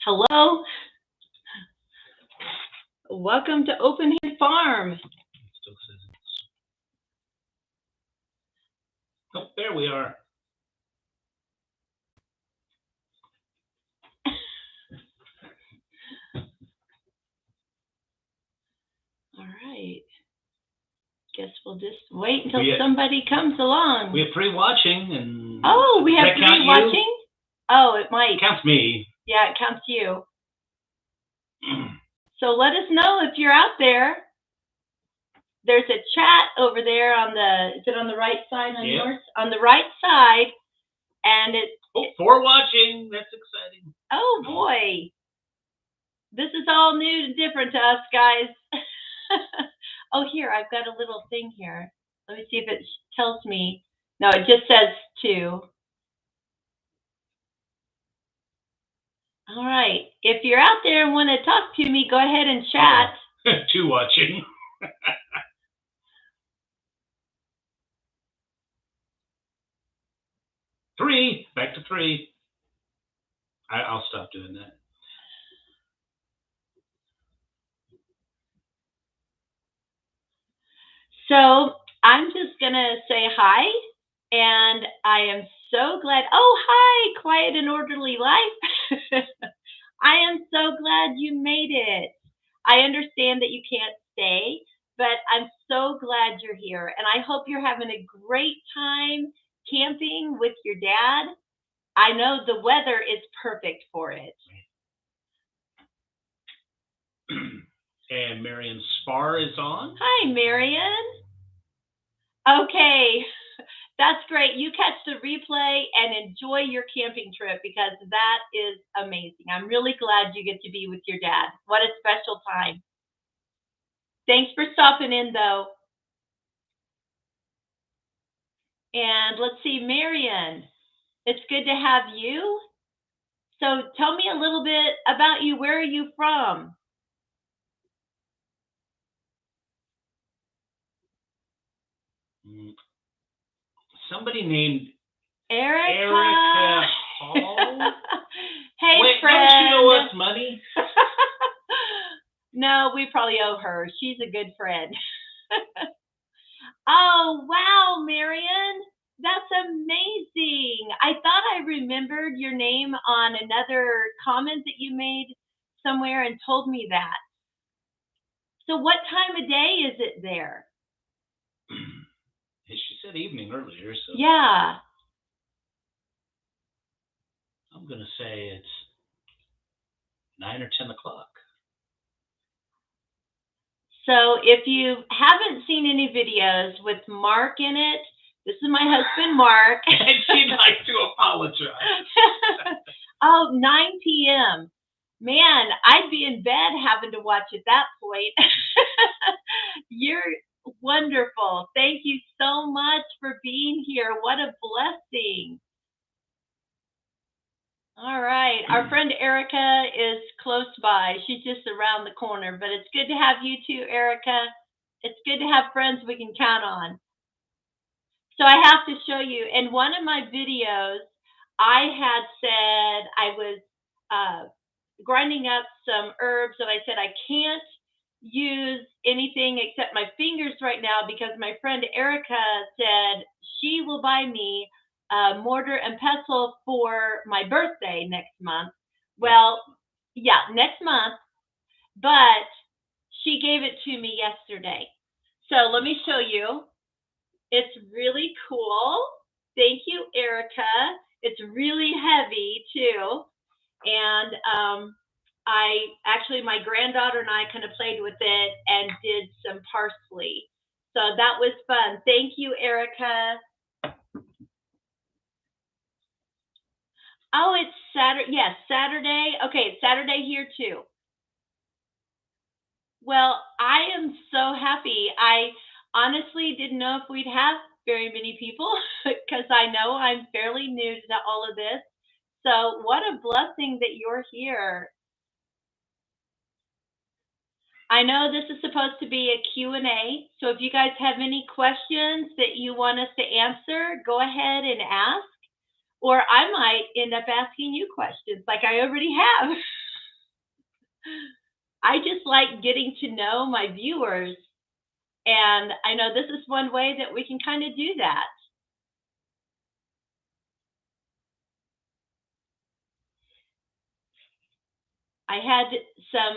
Hello. Welcome to Open Hand Farm. Still says oh, there we are. All right. Guess we'll just wait until somebody comes along. We have free watching and oh, we have free watching? Oh, it might. It counts me. Yeah, it counts you. So let us know if you're out there. There's a chat over there on the, is it on the right side on yours? On the right side. And it's for watching. That's exciting. Oh boy. This is all new and different to us, guys. Oh, here, I've got a little thing here. Let me see if it tells me. No, it just says 2. All right. If you're out there and want to talk to me, go ahead and chat. 2 watching. Three. Back to 3. I'll stop doing that. So I'm just going to say hi. And I am so glad. Oh, hi, Quiet and Orderly Life. I am so glad you made it. I understand that you can't stay, but I'm so glad you're here. And I hope you're having a great time camping with your dad. I know the weather is perfect for it. And Marion Spar is on. Hi, Marion. Okay. That's great. You catch the replay and enjoy your camping trip because that is amazing. I'm really glad you get to be with your dad. What a special time. Thanks for stopping in, though. And let's see, Marion, it's good to have you. So tell me a little bit about you. Where are you from? Somebody named Erica Hall. Hey, wait, friend. Don't she owe us money? No, we probably owe her. She's a good friend. Oh, wow, Marion. That's amazing. I thought I remembered your name on another comment that you made somewhere and told me that. So what time of day is it there? She said evening earlier, so yeah. I'm going to say it's 9 or 10 o'clock. So if you haven't seen any videos with Mark in it, this is my husband, Mark. And she'd like to apologize. Oh, 9 p.m. Man, I'd be in bed having to watch at that point. You're wonderful. Thank you so much for being here. What a blessing. All right. Our friend Erica is close by. She's just around the corner, but it's good to have you too, Erica. It's good to have friends we can count on. So I have to show you. In one of my videos, I had said I was grinding up some herbs, and I said I can't use anything except my fingers right now because my friend Erica said she will buy me a mortar and pestle for my birthday next month. Well, yeah, next month, but she gave it to me yesterday. So let me show you. It's really cool. Thank you, Erica. It's really heavy too. And my granddaughter and I kind of played with it and did some parsley. So that was fun. Thank you, Erica. Oh, it's Saturday. Yes, Saturday. Okay, it's Saturday here too. Well, I am so happy. I honestly didn't know if we'd have very many people because I know I'm fairly new to all of this. So what a blessing that you're here. I know this is supposed to be a Q&A, so if you guys have any questions that you want us to answer, go ahead and ask. Or I might end up asking you questions like I already have. I just like getting to know my viewers, and I know this is one way that we can kind of do that.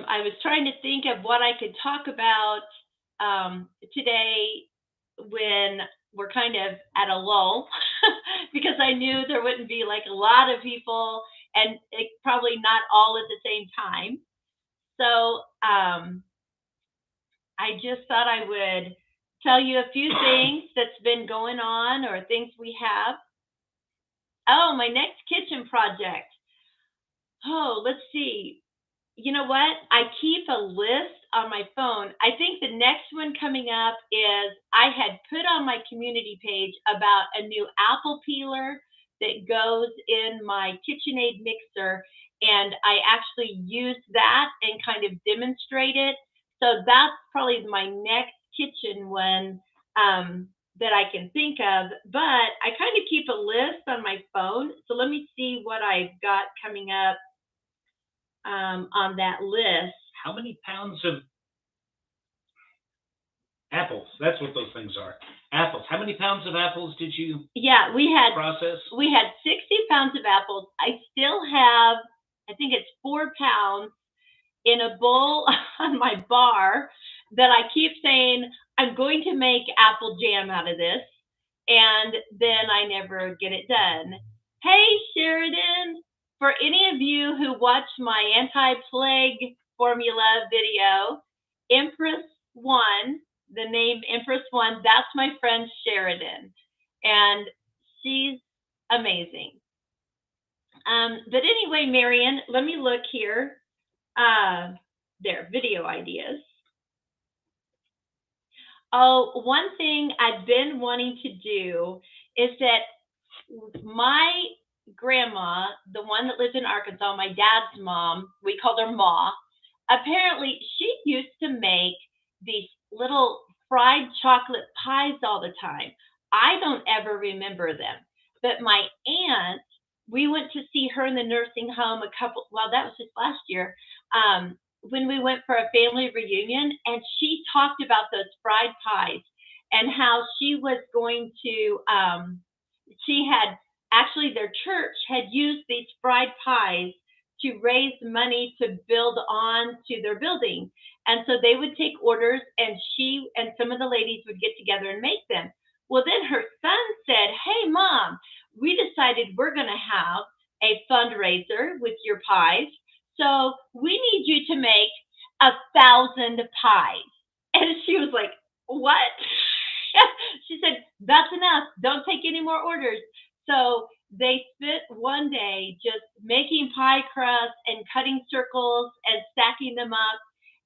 I was trying to think of what I could talk about today when we're kind of at a lull because I knew there wouldn't be like a lot of people and probably not all at the same time. So I just thought I would tell you a few things that's been going on or things we have. Oh, my next kitchen project. Oh, let's see. You know what? I keep a list on my phone. I think the next one coming up is I had put on my community page about a new apple peeler that goes in my KitchenAid mixer, and I actually used that and kind of demonstrate it. So that's probably my next kitchen one that I can think of. But I kind of keep a list on my phone. So let me see what I've got coming up on that list. How many pounds of apples? That's what those things are. Apples. How many pounds of apples did you Yeah, process? we had 60 pounds of apples. I still have, I think it's 4 pounds in a bowl on my bar that I keep saying I'm going to make apple jam out of this, and then I never get it done. Hey, Sheridan, for any of you who watch my anti-plague formula video, Empress One, the name Empress One, that's my friend Sheridan, and she's amazing. But anyway, Marion, let me look here. There, video ideas. Oh, one thing I've been wanting to do is that my grandma, the one that lives in Arkansas, my dad's mom, we called her Ma. Apparently, she used to make these little fried chocolate pies all the time. I don't ever remember them. But my aunt, we went to see her in the nursing home well, that was just last year, when we went for a family reunion, and she talked about those fried pies and how she was going to, she had actually their church had used these fried pies to raise money to build on to their building. And so they would take orders, and she and some of the ladies would get together and make them. Well, then her son said, "Hey, Mom, we decided we're going to have a fundraiser with your pies. So we need you to make 1,000 pies." And she was like, "What?" She said, "That's enough. Don't take any more orders." So they spent one day just making pie crust and cutting circles and stacking them up.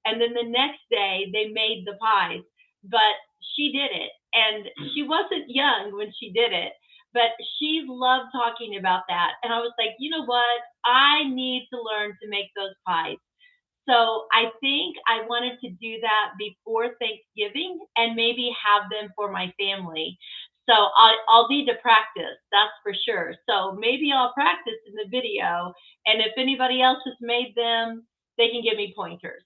And then the next day they made the pies. But she did it. And she wasn't young when she did it. But she loved talking about that. And I was like, you know what? I need to learn to make those pies. So I think I wanted to do that before Thanksgiving and maybe have them for my family. So I'll need to practice, that's for sure. So maybe I'll practice in the video, and if anybody else has made them, they can give me pointers.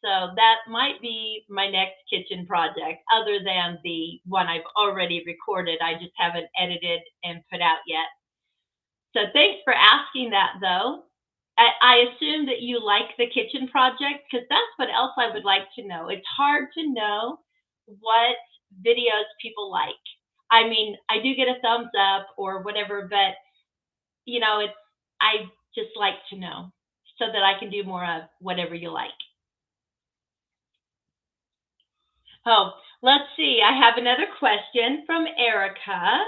So that might be my next kitchen project, other than the one I've already recorded. I just haven't edited and put out yet. So thanks for asking that, though. I assume that you like the kitchen project, because that's what else I would like to know. It's hard to know what videos people like. I mean, I do get a thumbs up or whatever, but it's I just like to know so that I can do more of whatever you like. Oh, let's see. I have another question from Erica.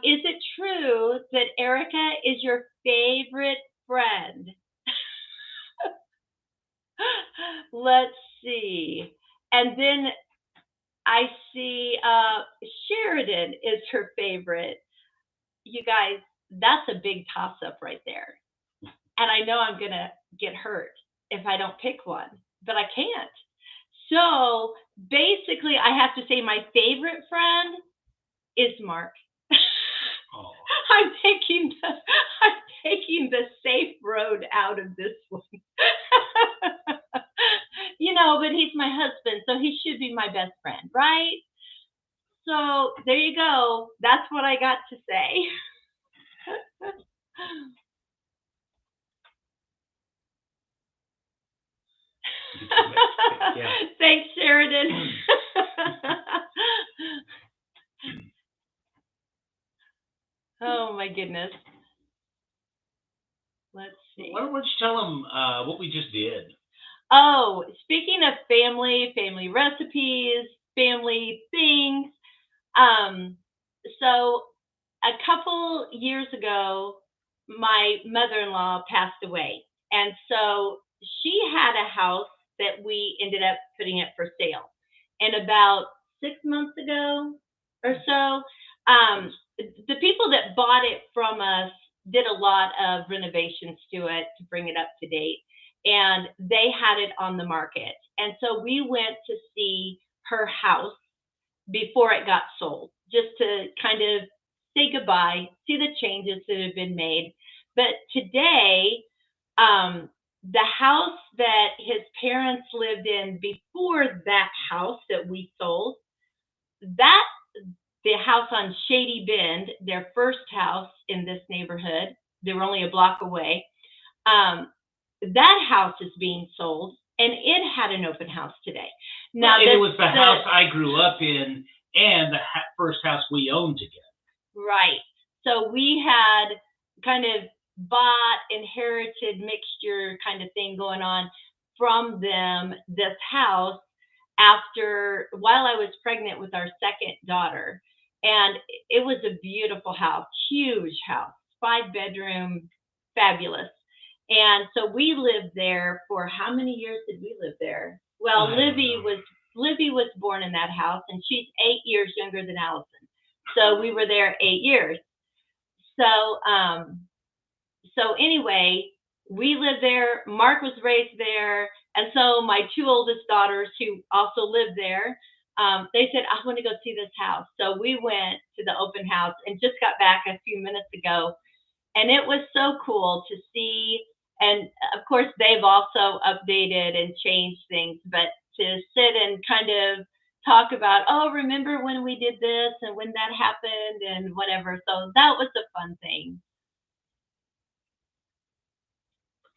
Is it true that Erica is your favorite friend? Let's see. And then I see Sheridan is her favorite. You guys, that's a big toss up right there. And I know I'm going to get hurt if I don't pick one, but I can't. So basically, I have to say my favorite friend is Mark. Oh. I'm taking the safe road out of this one. No, but he's my husband, so he should be my best friend, right? So there you go. That's what I got to say. Yeah. Thanks, Sheridan. Oh my goodness. Let's see. Why don't you tell them what we just did? Oh, speaking of family recipes, family things. So a couple years ago, my mother-in-law passed away, and so she had a house that we ended up putting it for sale. And about 6 months ago or so, the people that bought it from us did a lot of renovations to it to bring it up to date, and they had it on the market. And so we went to see her house before it got sold, just to kind of say goodbye, see the changes that have been made. But today, the house that his parents lived in before that house that we sold, that the house on Shady Bend, their first house in this neighborhood, they were only a block away. Um, that house is being sold, and it had an open house today. Now, and it was the house I grew up in, and the first house we owned together. Right. So we had kind of bought, inherited mixture kind of thing going on from them, this house, while I was pregnant with our second daughter. And it was a beautiful house, huge house, 5-bedroom, fabulous. And so we lived there for how many years did we live there? Well, Livy was born in that house, and she's 8 years younger than Allison. So we were there 8 years. So anyway, we lived there. Mark was raised there, and so my 2 oldest daughters, who also lived there, they said, "I want to go see this house." So we went to the open house and just got back a few minutes ago, and it was so cool to see. And of course, they've also updated and changed things, but to sit and kind of talk about, oh, remember when we did this and when that happened and whatever. So that was a fun thing.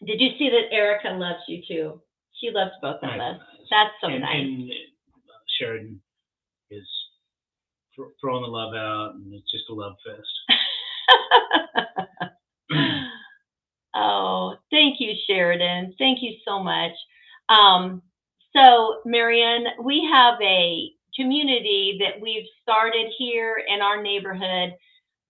Did you see that Erica loves you too? She loves both of us. That's so nice. And Sheridan is throwing the love out, and it's just a love fest. Oh, thank you, Sheridan. Thank you so much. So, Marianne, we have a community that we've started here in our neighborhood.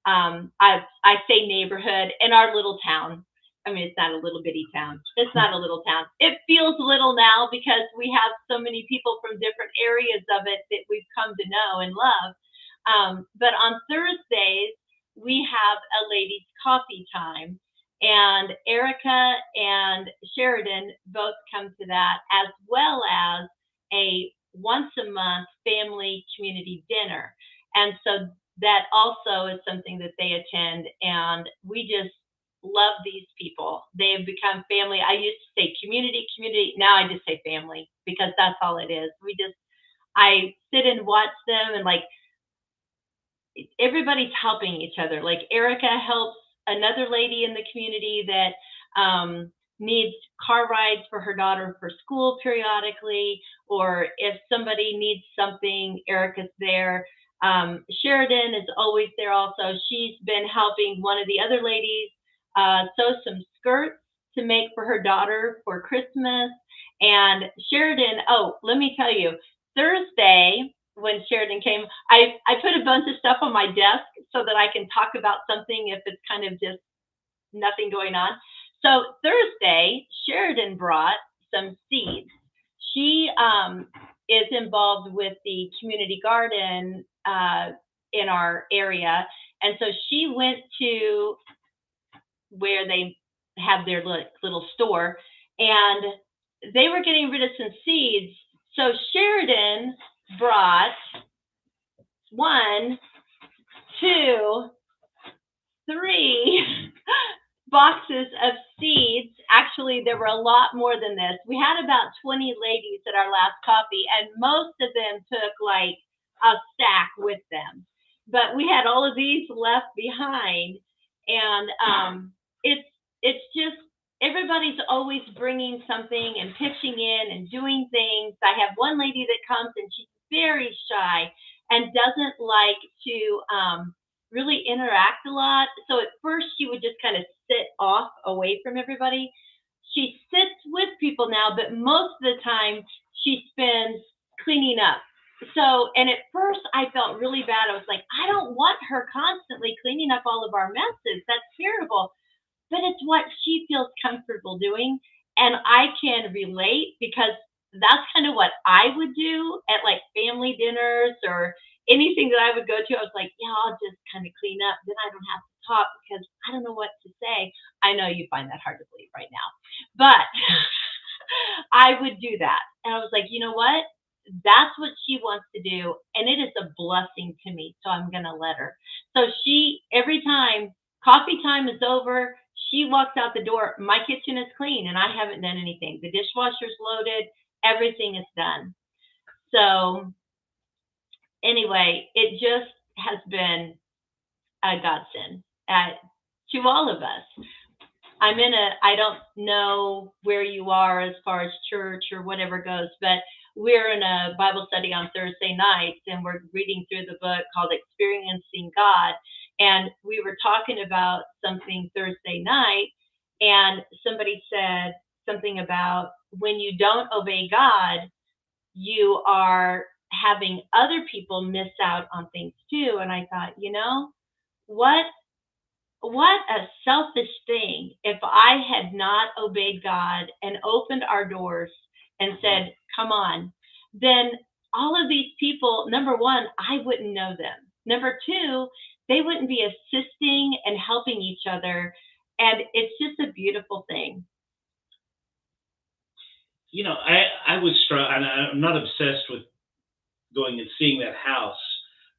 I say neighborhood, in our little town. I mean, it's not a little bitty town. It's not a little town. It feels little now because we have so many people from different areas of it that we've come to know and love. But on Thursdays, we have a ladies' coffee time. And Erica and Sheridan both come to that, as well as a once a month family community dinner. And so that also is something that they attend. And we just love these people. They have become family. I used to say community. Now I just say family, because that's all it is. I sit and watch them, and like everybody's helping each other. Like Erica helps another lady in the community that needs car rides for her daughter for school periodically, or if somebody needs something, Erica's there. Sheridan is always there also. She's been helping one of the other ladies sew some skirts to make for her daughter for Christmas. And Sheridan, oh, let me tell you, Thursday, when Sheridan came, I put a bunch of stuff on my desk so that I can talk about something if it's kind of just nothing going on. So Thursday, Sheridan brought some seeds. She is involved with the community garden in our area. And so she went to where they have their little store, and they were getting rid of some seeds. So Sheridan brought 1, 2, 3 boxes of seeds. Actually, there were a lot more than this. We had about 20 ladies at our last coffee, and most of them took like a stack with them. But we had all of these left behind, and it's just everybody's always bringing something and pitching in and doing things. I have one lady that comes and she's very shy and doesn't like to really interact a lot. So at first she would just kind of sit off away from everybody. She sits with people now, but most of the time she spends cleaning up. So, and at first I felt really bad. I was like, I don't want her constantly cleaning up all of our messes. That's terrible. But it's what she feels comfortable doing. And I can relate because that's kind of what I would do at like family dinners or anything that I would go to. I was like, yeah, I'll just kind of clean up. Then I don't have to talk because I don't know what to say. I know you find that hard to believe right now, but I would do that. And I was like, you know what? That's what she wants to do. And it is a blessing to me. So I'm going to let her. So she, every time coffee time is over, she walks out the door. My kitchen is clean and I haven't done anything. The dishwasher's loaded. Everything is done. So anyway, it just has been a godsend to all of us. I don't know where you are as far as church or whatever goes, but we're in a Bible study on Thursday nights and we're reading through the book called Experiencing God. And we were talking about something Thursday night and somebody said something about when you don't obey God, you are having other people miss out on things too. And I thought, what a selfish thing if I had not obeyed God and opened our doors and said, come on, then all of these people, number one, I wouldn't know them. Number two, they wouldn't be assisting and helping each other. And it's just a beautiful thing. I was struck, and I'm not obsessed with going and seeing that house,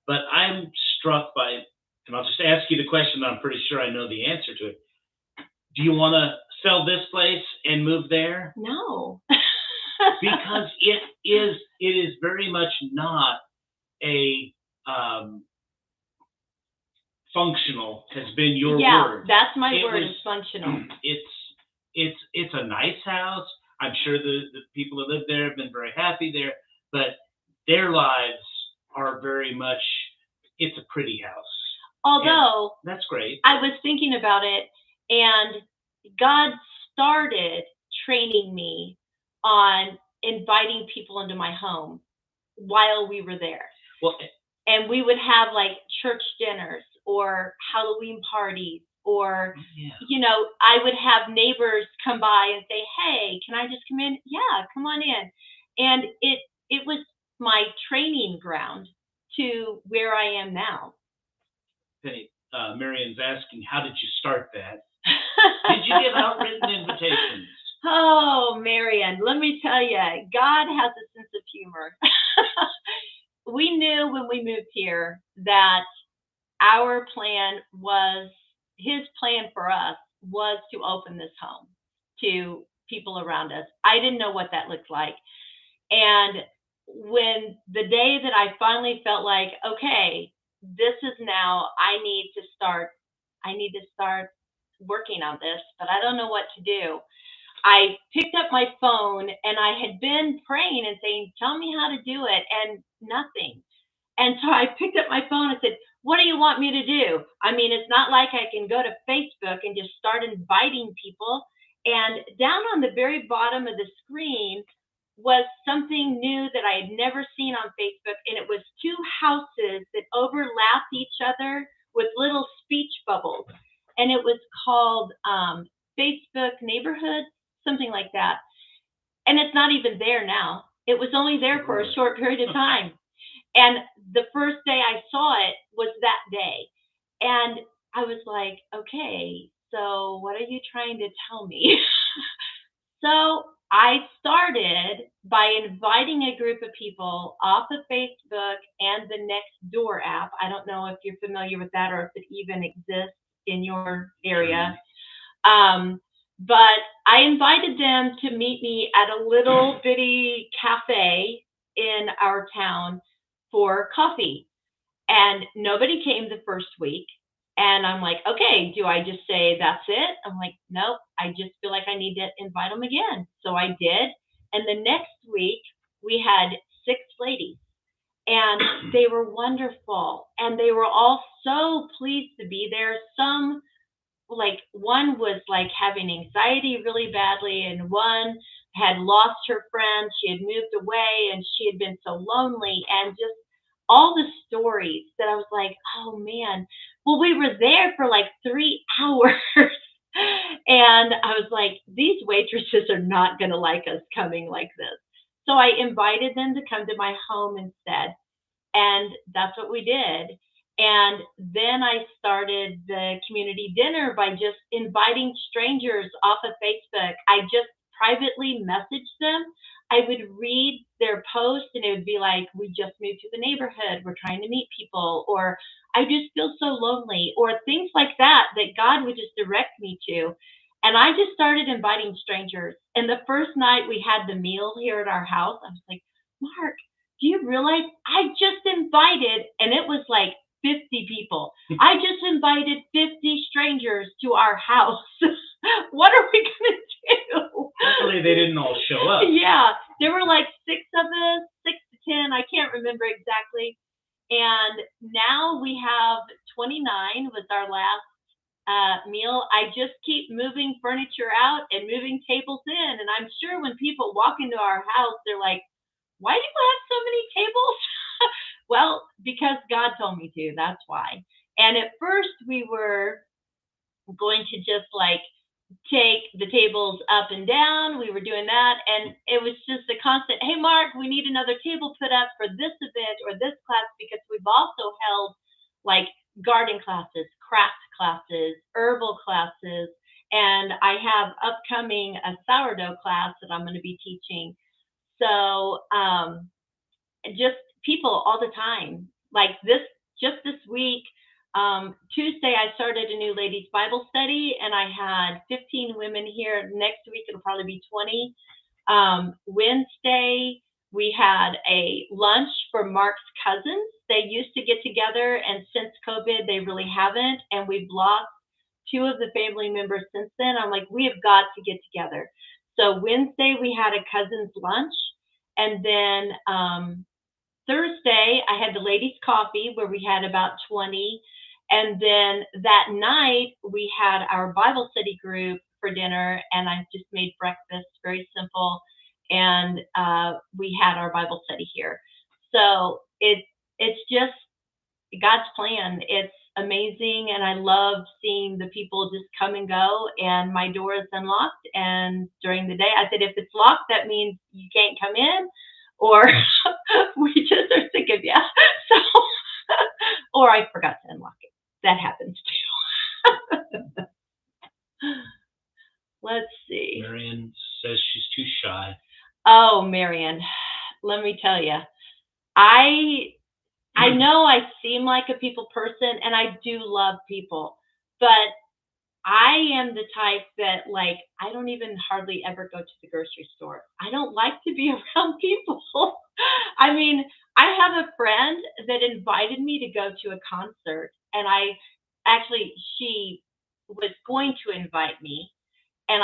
but I'm struck by, and I'll just ask you the question that I'm pretty sure I know the answer to it. Do you want to sell this place and move there? No. Because it is very much not a functional has been your word. Yeah, that's my word. Is functional. It's a nice house. I'm sure the people that live there have been very happy there, but their lives are very much. It's a pretty house. Although and that's great. I was thinking about it, and God started training me on inviting people into my home while we were there. Well, and we would have like church dinners or Halloween parties, or I would have neighbors come by and say, "Hey, can I just come in?" Yeah, come on in. And it was my training ground to where I am now. Penny, Marion's asking, how did you start that? Did you give out written invitations? Oh, Marion, let me tell you, God has a sense of humor. We knew when we moved here that our plan was, his plan for us was to open this home to people around us. I didn't know what that looked like. And when the day that I finally felt like, okay, this is now, I need to start working on this, but I don't know what to do. I picked up my phone and I had been praying and saying, tell me how to do it, and nothing. And so I picked up my phone and said, what do you want me to do? I mean, it's not like I can go to Facebook and just start inviting people. And down on the very bottom of the screen was something new that I had never seen on Facebook. And it was two houses that overlapped each other with little speech bubbles. And it was called Facebook Neighborhood, something like that. And it's not even there now. It was only there for a short period of time. And the first day I saw it was that day. And I was like, okay, so what are you trying to tell me? So I started by inviting a group of people off of Facebook and the Nextdoor app. I don't know if you're familiar with that or if it even exists in your area. But I invited them to meet me at a little bitty cafe in our town for coffee. And nobody came the first week. And I'm like, okay, do I just say that's it? I'm like, nope, I just feel like I need to invite them again. So I did. And the next week, we had 6 ladies, and they were wonderful. And they were all so pleased to be there. Some, like, one was like having anxiety really badly, and one had lost her friend. She had moved away and she had been so lonely, and just all the stories that I was like, oh man. Well, we were there for like 3 hours. And I was like, these waitresses are not going to like us coming like this. So I invited them to come to my home instead, and that's what we did. And then I started the community dinner by just inviting strangers off of Facebook. I just privately messaged them. I would read their post, and it would be like, we just moved to the neighborhood, we're trying to meet people, or I just feel so lonely, or things like that, that God would just direct me to. And I just started inviting strangers. And the first night we had the meal here at our house, I was like, Mark, do you realize I just invited, and it was like 50 people. I just invited 50 strangers to our house. What are we going to do? Hopefully they didn't all show up. Yeah, there were like 6 of us, 6 to 10. I can't remember exactly. And now we have 29 was our last meal. I just keep moving furniture out and moving tables in. And I'm sure when people walk into our house, they're like, why do you have so many tables? Well, because God told me to. That's why. And at first, we were going to just like take the tables up and down. We were doing that. And it was just a constant, hey, Mark, we need another table put up for this event or this class, because we've also held like garden classes, craft classes, herbal classes. And I have upcoming a sourdough class that I'm going to be teaching. So just people all the time. Like just this week, Tuesday, I started a new ladies' Bible study, and I had 15 women here. Next week, it'll probably be 20. Wednesday, we had a lunch for Mark's cousins. They used to get together, and since COVID, they really haven't. And we've lost 2 of the family members since then. I'm like, we have got to get together. So Wednesday, we had a cousins lunch. And then Thursday, I had the ladies' coffee where we had about 20. And then that night, we had our Bible study group for dinner, and I just made breakfast, very simple. And we had our Bible study here. So it's just God's plan. It's amazing, and I love seeing the people just come and go, and my door is unlocked. And during the day, I said, if it's locked, that means you can't come in, or we just are sick of you. So, or I forgot to unlock it. That happens too. Let's see. Marion says she's too shy. Oh, Marion, let me tell you, I know I seem like a people person, and I do love people, but I am the type that, like, I don't even hardly ever go to the grocery store. I don't like to be around people. I mean, I have a friend that invited me to go to a concert, and she was going to invite me, and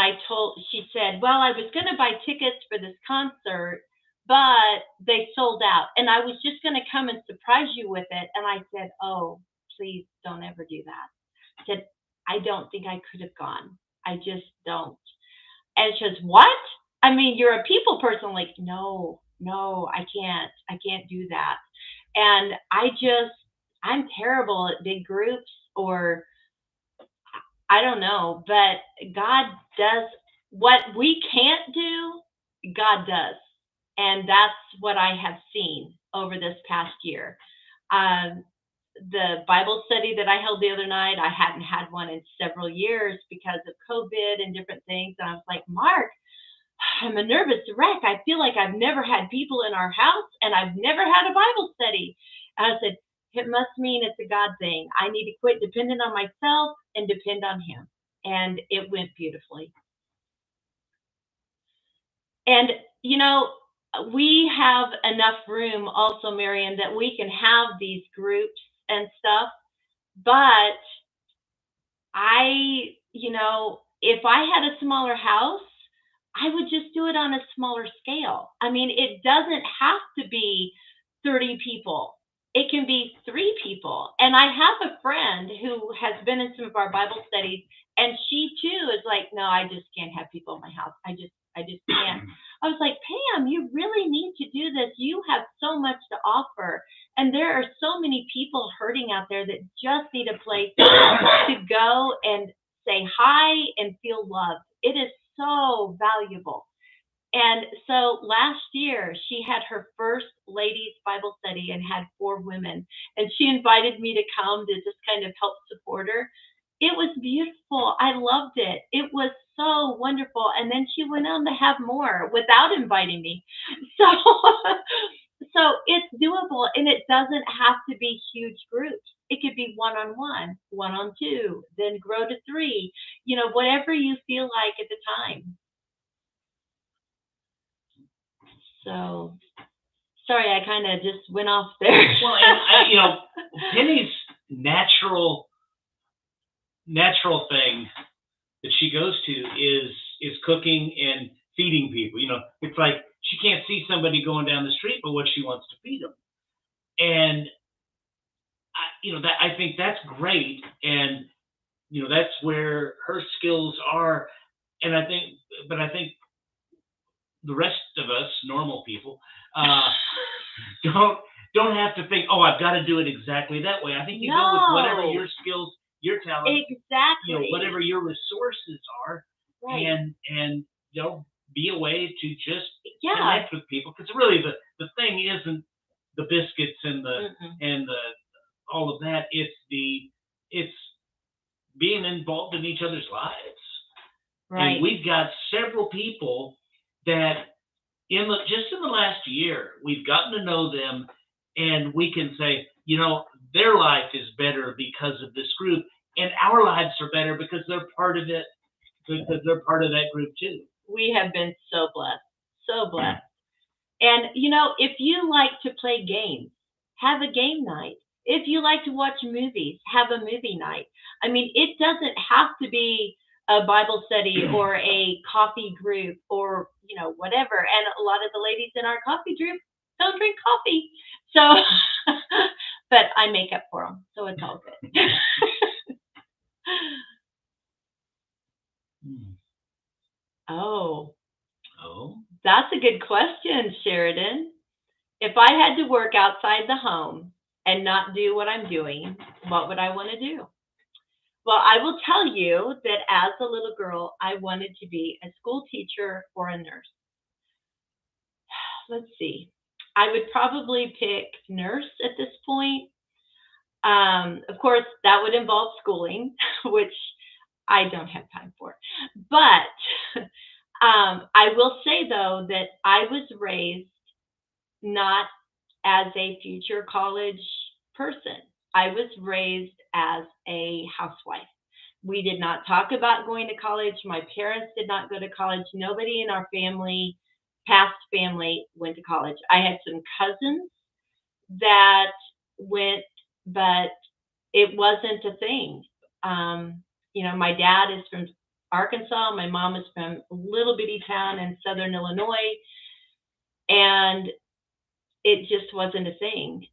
she said, well, I was going to buy tickets for this concert, but they sold out, and I was just going to come and surprise you with it. And I said, oh, please don't ever do that. I said, I don't think I could have gone. I just don't. And she says, what? I mean, you're a people person. I'm like, no, I can't do that. And I'm terrible at big groups, or I don't know, but God does what we can't do, God does. And that's what I have seen over this past year. The Bible study that I held the other night, I hadn't had one in several years because of COVID and different things. And I was like, Mark, I'm a nervous wreck. I feel like I've never had people in our house, and I've never had a Bible study. And I said, it must mean it's a God thing. I need to quit depending on myself and depend on Him. and it went beautifully. And, you know, we have enough room also, Marion, that we can have these groups and stuff. But if I had a smaller house, I would just do it on a smaller scale. I mean, it doesn't have to be 30 people. It can be 3 people. And I have a friend who has been in some of our Bible studies, and she too is like, no, I just can't have people in my house. I just can't. I was like, Pam, you really need to do this. You have so much to offer. And there are so many people hurting out there that just need a place to go and say hi and feel loved. It is so valuable. And so last year, she had her first ladies' Bible study and had 4 women. And she invited me to come to just kind of help support her. It was beautiful. I loved it. It was so wonderful. And then she went on to have more without inviting me. So, so it's doable, and it doesn't have to be huge groups. It could be one-on-one, one-on-two, then grow to 3, whatever you feel like at the time. So, sorry, I kind of just went off there. Well, and Penny's natural thing that she goes to is cooking and feeding people. It's like she can't see somebody going down the street, but what she wants to feed them. And I think that's great, and that's where her skills are. And I think the rest of us, normal people, don't have to think, oh, I've got to do it exactly that way. I think you go with whatever your skills, your talents, exactly, whatever your resources are, right, and be a way to just connect with people. Because really, the thing isn't the biscuits and the all of that. It's being involved in each other's lives. Right. And we've got several people that just in the last year, we've gotten to know them, and we can say, their life is better because of this group, and our lives are better because they're part of it, because they're part of that group too. We have been so blessed, so blessed. And, if you like to play games, have a game night. If you like to watch movies, have a movie night. I mean, it doesn't have to be a Bible study or a coffee group or, whatever. And a lot of the ladies in our coffee group don't drink coffee. So, but I make up for them. So it's all good. Oh, that's a good question, Sheridan. If I had to work outside the home and not do what I'm doing, what would I want to do? Well, I will tell you that as a little girl, I wanted to be a school teacher or a nurse. Let's see. I would probably pick nurse at this point. Of course, that would involve schooling, which I don't have time for. But I will say, though, that I was raised not as a future college person. I was raised as a housewife. We did not talk about going to college. My parents did not go to college. Nobody in our family, past family, went to college. I had some cousins that went, but it wasn't a thing. My dad is from Arkansas. My mom is from a little bitty town in southern Illinois. And it just wasn't a thing.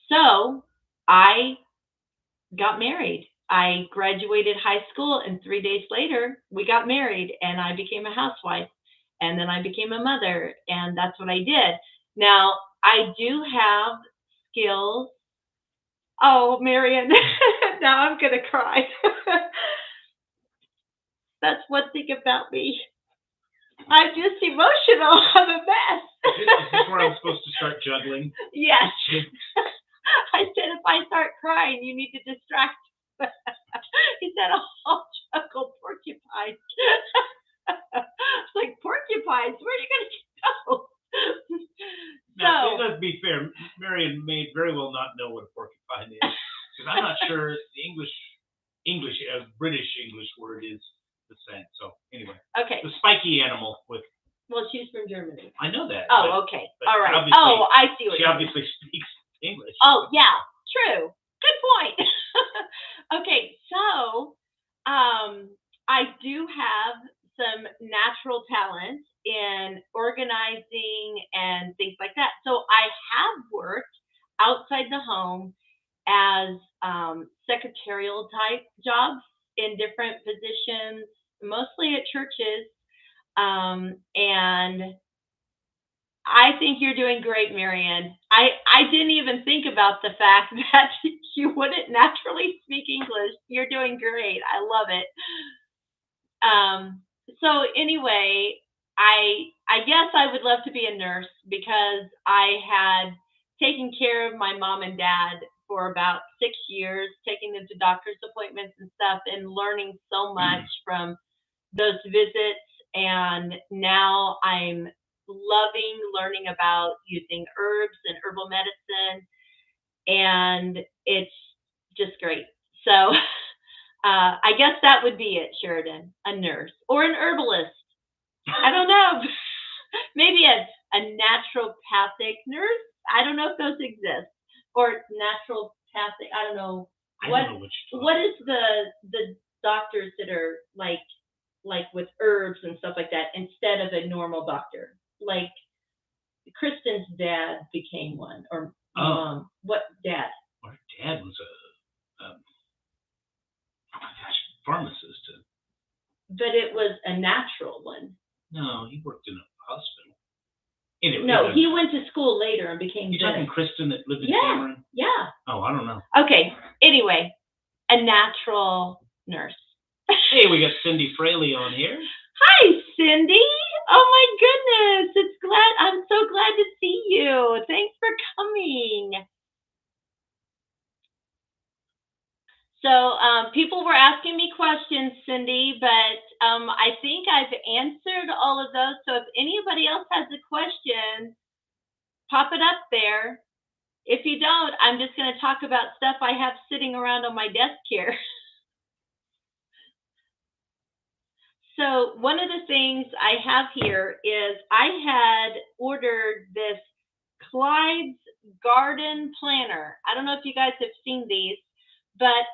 So I got married. I graduated high school, and 3 days later, we got married, and I became a housewife. And then I became a mother, and that's what I did. Now, I do have skills. Oh, Marion, now I'm going to cry. That's one thing about me. I'm just emotional. I'm a mess. Is this where I'm supposed to start juggling? Yes. I said, if I start crying, you need to distract me. He said, I'll juggle porcupines. It's like, porcupines? Where are you going to go? Now, let's be fair. Marion may very well not know what a porcupine is, because I'm not sure the English a British English word is the same. So anyway, Okay. the spiky animal with. Well, she's from Germany. I know that. Oh, okay. but All right. obviously- Oh, I see what She you mean. obviously speaks English. Oh, yeah. True. Good point. Okay, so I do have some natural talent in organizing and things like that. So I have worked outside the home as secretarial type jobs in different positions, mostly at churches. And I think you're doing great, Marianne. I didn't even think about the fact that you wouldn't naturally speak English. You're doing great. I love it. So anyway, I guess I would love to be a nurse because I had taken care of my mom and dad for about 6 years, taking them to doctor's appointments and stuff, and learning so much from those visits. And now I'm loving learning about using herbs and herbal medicine, and it's just great. So I guess that would be it, Sheridan, a nurse or an herbalist. I don't know. Maybe a naturopathic nurse. I don't know if those exist. Or naturopathic. I don't know. I don't know what you're talking What is the doctors that are like with herbs and stuff like that instead of a normal doctor? Like Kristen's dad became one, or mom. What dad? Our dad was a pharmacist. But it was a natural one. No, he worked in a hospital. Anyway, No, he went to school later and became. You're talking Kristen that lived in Yeah. Cameron? Yeah. Oh, I don't know. Okay. Anyway, a natural nurse. Hey, we got Cindy Fraley on here. Hi, Cindy. Oh my goodness. I'm so glad to see you. Thanks for coming. So people were asking me questions, Cindy, but I think I've answered all of those. So if anybody else has a question, pop it up there. If you don't, I'm just going to talk about stuff I have sitting around on my desk here. So one of the things I have here is I had ordered this Clyde's garden planner. I don't know if you guys have seen these, but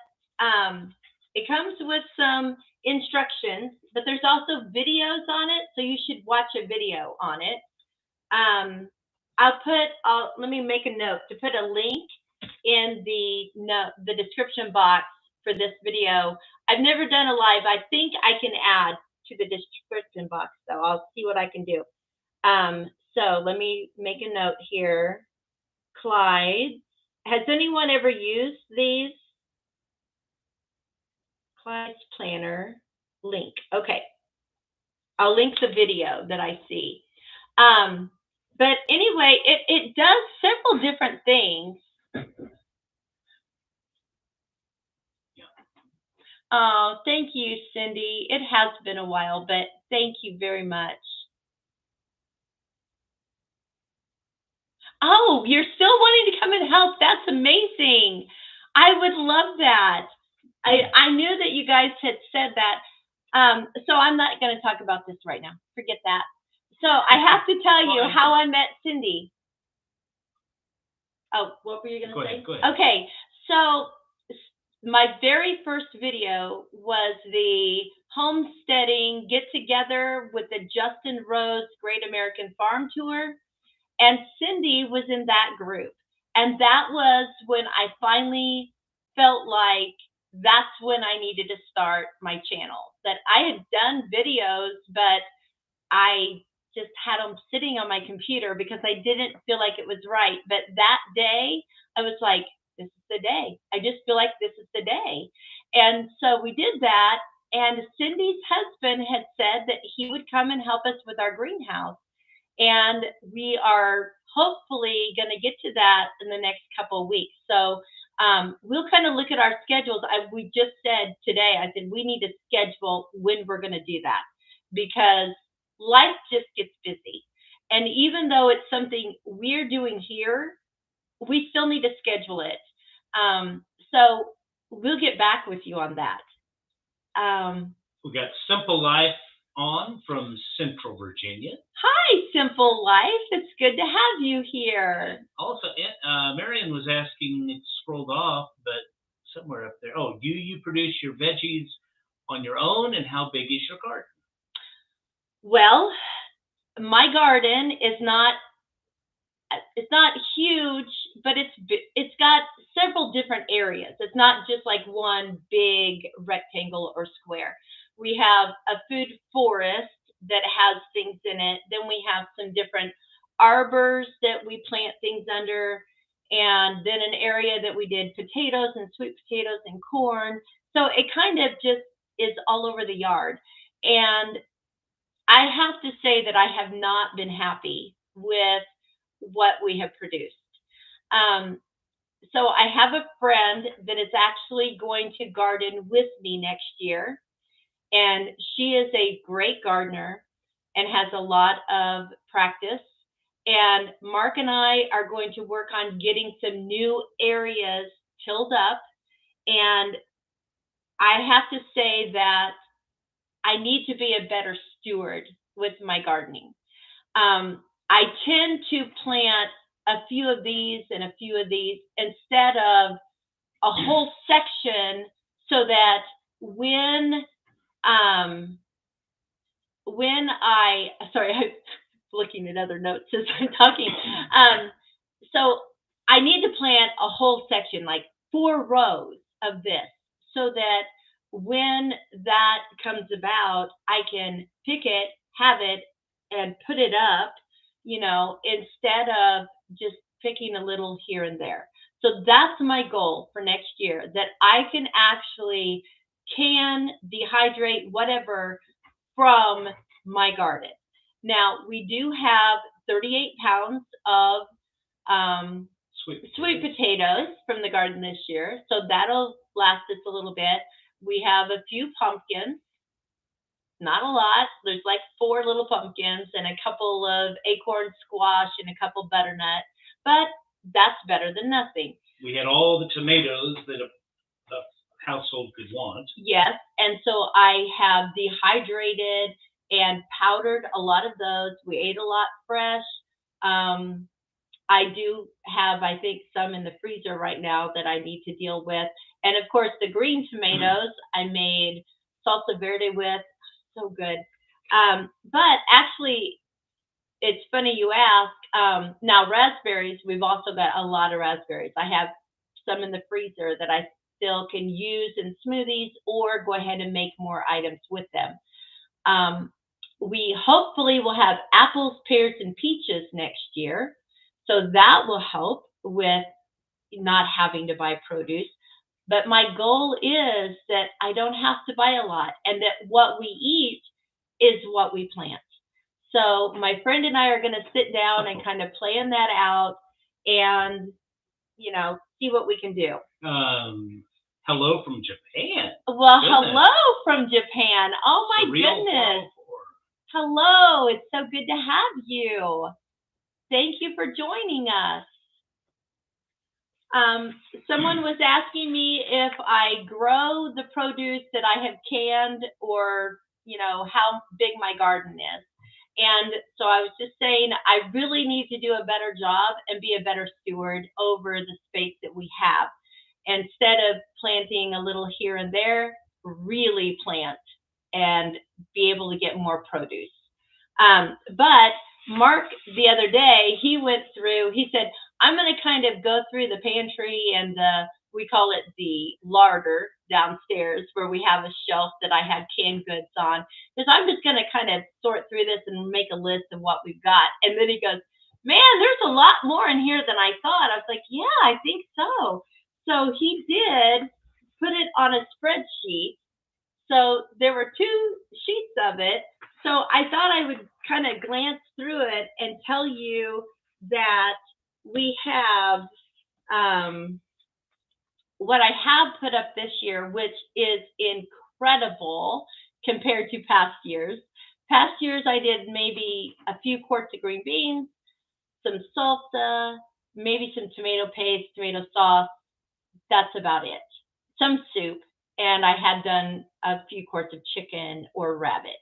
it comes with some instructions, but there's also videos on it, so you should watch a video on it. Let me make a note to put a link in the description box for this video. I've never done a live. I think I can add to the description box, so I'll see what I can do. So let me make a note here. Clyde, has anyone ever used these? Clyde's planner link. Okay. I'll link the video that I see. But anyway, it does several different things. Oh, thank you, Cindy. It has been a while, but thank you very much. Oh, you're still wanting to come and help. That's amazing. I would love that. I knew that you guys had said that. So I'm not going to talk about this right now. Forget that. So I have to tell you how I met Cindy. Oh, what were you going to say? Go ahead. Okay, so my very first video was the homesteading get-together with the Justin Rose Great American Farm Tour, and Cindy was in that group. And that was when I finally felt like that's when I needed to start my channel. That I had done videos, but I just had them sitting on my computer because I didn't feel like it was right. But that day, I was like, this is the day. I just feel like this is the day. And so we did that. And Cindy's husband had said that he would come and help us with our greenhouse. And we are hopefully going to get to that in the next couple of weeks. So we'll kind of look at our schedules. We just said today, I said, we need to schedule when we're going to do that because life just gets busy. And even though it's something we're doing here, we still need to schedule it. So we'll get back with you on that. We got Simple Life on from Central Virginia. Hi, Simple Life. It's good to have you here. Also, Marion was asking, it scrolled off, but somewhere up there. Oh, do you produce your veggies on your own, and how big is your garden? Well, my garden is not huge, but it's got several different areas. It's not just like one big rectangle or square. We have a food forest that has things in it. Then we have some different arbors that we plant things under, and then an area that we did potatoes and sweet potatoes and corn. So it kind of just is all over the yard. And I have to say that I have not been happy with what we have produced. Um, so I have a friend that is actually going to garden with me next year, and she is a great gardener and has a lot of practice. And Mark and I are going to work on getting some new areas tilled up. And I have to say that I need to be a better steward with my gardening. I tend to plant a few of these and a few of these instead of a whole section, so that um, when I sorry, I'm looking at other notes as I'm talking. So I need to plant a whole section, like 4 rows of this, so that when that comes about, I can pick it, have it, and put it up, instead of just picking a little here and there. So that's my goal for next year, that I can actually can dehydrate whatever from my garden. Now, we do have 38 pounds of sweet potatoes from the garden this year, so that'll last us a little bit. We have a few pumpkins, not a lot. There's like 4 little pumpkins and a couple of acorn squash and a couple butternut, but that's better than nothing. We had all the tomatoes that a household could want. Yes, and so I have dehydrated and powdered a lot of those. We ate a lot fresh. I do have, I think, some in the freezer right now that I need to deal with. And of course, the green tomatoes I made salsa verde with. So good. But actually, it's funny you ask. Now, raspberries, we've also got a lot of raspberries. I have some in the freezer that I still can use in smoothies or go ahead and make more items with them. We hopefully will have apples, pears, and peaches next year. So that will help with not having to buy produce. But my goal is that I don't have to buy a lot, and that what we eat is what we plant. So my friend and I are going to sit down and kind of plan that out and, see what we can do. Hello from Japan. Well, hello from Japan. Oh, my goodness. Hello. It's so good to have you. Thank you for joining us. Someone was asking me if I grow the produce that I have canned, or, how big my garden is. And so I was just saying, I really need to do a better job and be a better steward over the space that we have. Instead of planting a little here and there, really plant and be able to get more produce. But Mark, the other day, he said, I'm going to kind of go through the pantry and we call it the larder downstairs, where we have a shelf that I had canned goods on, because I'm just going to kind of sort through this and make a list of what we've got. And then he goes, man, there's a lot more in here than I thought. I was like, yeah, I think so. So he did put it on a spreadsheet. So there were 2 sheets of it. So I thought I would kind of glance through it and tell you that we have what I have put up this year, which is incredible compared to past years. Past years, I did maybe a few quarts of green beans, some salsa, maybe some tomato paste, tomato sauce. That's about it. Some soup. and I had done a few quarts of chicken or rabbit,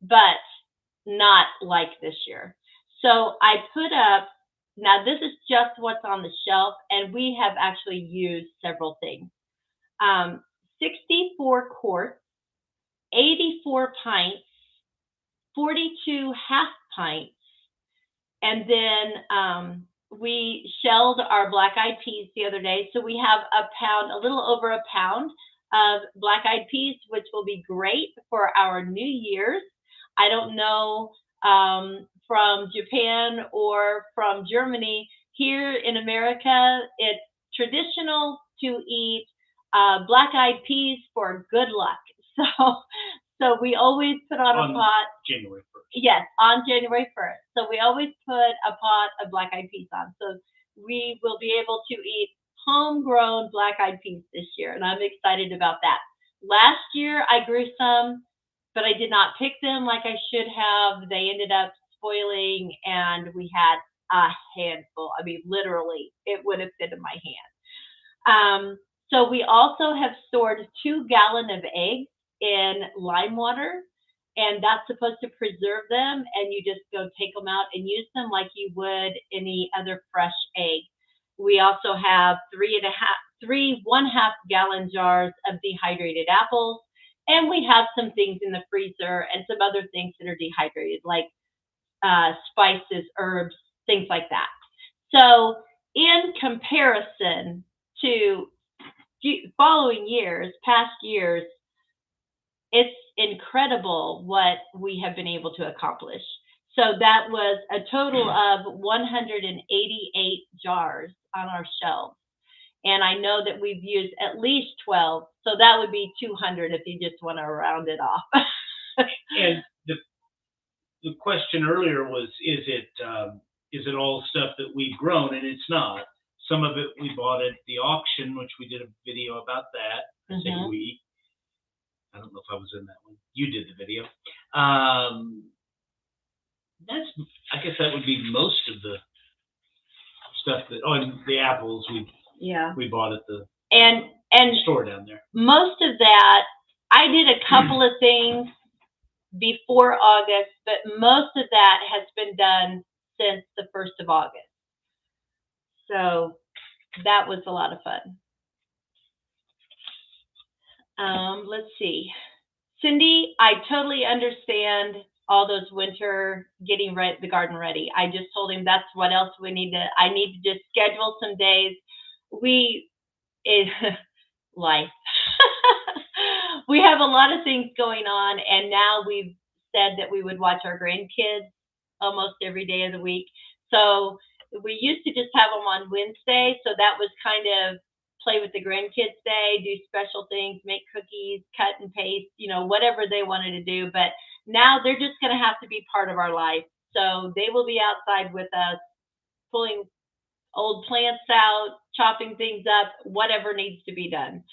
but not like this year. So I put up, now this is just what's on the shelf, and we have actually used several things. 64 quarts, 84 pints, 42 half pints, and then we shelled our black eyed peas the other day. So we have a pound, a little over a pound of black eyed peas, which will be great for our New Year's. I don't know from Japan or from Germany. Here in America, it's traditional to eat black eyed peas for good luck. So we always put on a pot. January 1st. Yes, on January 1st. So we always put a pot of black eyed peas on. So we will be able to eat homegrown black eyed peas this year, and I'm excited about that. Last year I grew some, but I did not pick them like I should have. They ended up spoiling, and we had a handful. I mean, literally, it would have fit in my hand. So we also have stored 2 gallons of eggs in lime water, and that's supposed to preserve them, and you just go take them out and use them like you would any other fresh egg. We also have 3 1/2 gallon jars of dehydrated apples, and we have some things in the freezer and some other things that are dehydrated, like spices, herbs, things like that. So in comparison to following years, past years, it's incredible what we have been able to accomplish. So that was a total of 188 jars on our shelves. And I know that we've used at least 12. So that would be 200 if you just want to round it off. And the question earlier was, is it all stuff that we've grown? And it's not. Some of it we bought at the auction, which we did a video about that. I say we. I don't know if I was in that one. You did the video. I guess that would be most of the stuff that. Oh, and the apples we bought at the store down there. Most of that, I did a couple of things before August, but most of that has been done since the 1st of August. So that was a lot of fun. Let's see. Cindy, I totally understand all those winter getting the garden ready. I just told him that's what else I need to just schedule some days. Life. We have a lot of things going on, and now we've said that we would watch our grandkids almost every day of the week. So we used to just have them on Wednesday, so that was kind of play with the grandkids day, do special things, make cookies, cut and paste, whatever they wanted to do. But now they're just going to have to be part of our life. So they will be outside with us, pulling old plants out, chopping things up, whatever needs to be done.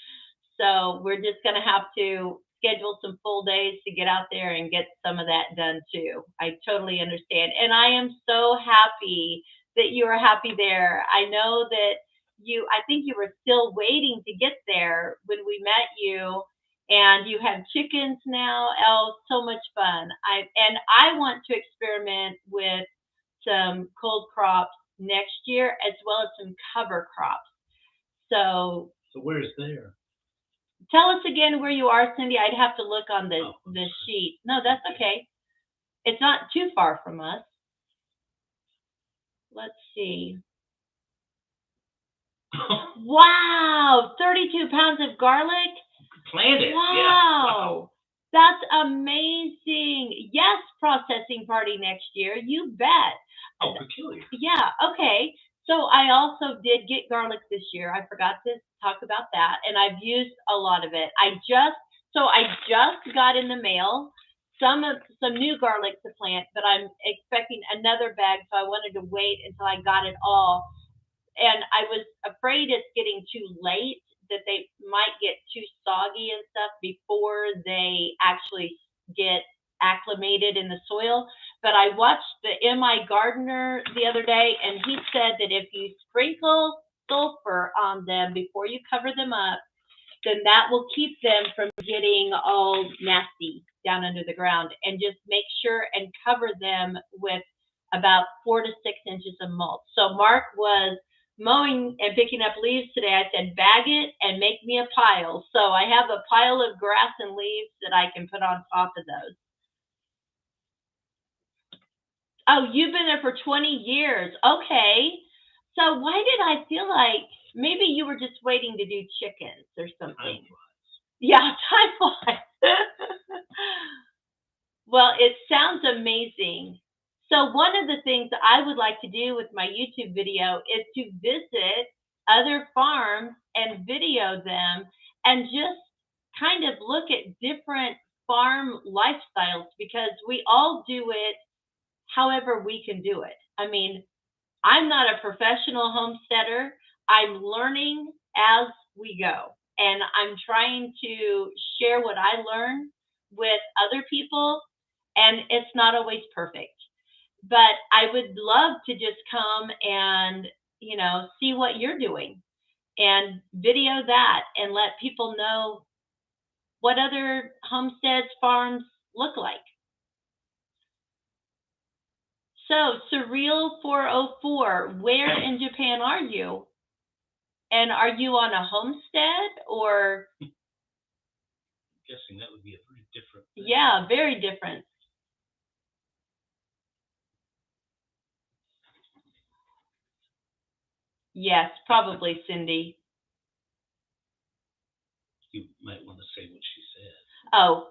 So we're just going to have to schedule some full days to get out there and get some of that done too. I totally understand. And I am so happy that you are happy there. I know that I think you were still waiting to get there when we met you, and you have chickens now. Oh, so much fun. I want to experiment with some cold crops next year, as well as some cover crops. So where's there? Tell us again where you are, Cindy. I'd have to look on the sheet. No, that's okay. It's not too far from us. Let's see. Wow, 32 pounds of garlic. Planted. Wow. Yeah. Wow. That's amazing. Yes, processing party next year. You bet. Oh, peculiar. Yeah, okay. So I also did get garlic this year. I forgot to talk about that, and I've used a lot of it. I just got in the mail some new garlic to plant, but I'm expecting another bag, so I wanted to wait until I got it all. And I was afraid it's getting too late, that they might get too soggy and stuff before they actually get acclimated in the soil. But I watched the MI gardener the other day, and he said that if you sprinkle sulfur on them before you cover them up, then that will keep them from getting all nasty down under the ground. And just make sure and cover them with about 4 to 6 inches of mulch. So Mark was mowing and picking up leaves today. I said, bag it and make me a pile. So I have a pile of grass and leaves that I can put on top of those. Oh, you've been there for 20 years. Okay. So why did I feel like maybe you were just waiting to do chickens or something? Yeah, time-wise. Well, it sounds amazing. So one of the things I would like to do with my YouTube video is to visit other farms and video them and just kind of look at different farm lifestyles, because we all do it however we can do it. I mean, I'm not a professional homesteader. I'm learning as we go, and I'm trying to share what I learn with other people, and it's not always perfect. But I would love to just come and, see what you're doing and video that and let people know what other homesteads, farms look like. So, Surreal 404, where in Japan are you? And are you on a homestead or? I'm guessing that would be a very different thing. Yeah, very different. Yes, probably, Cindy. You might want to say what she said. Oh,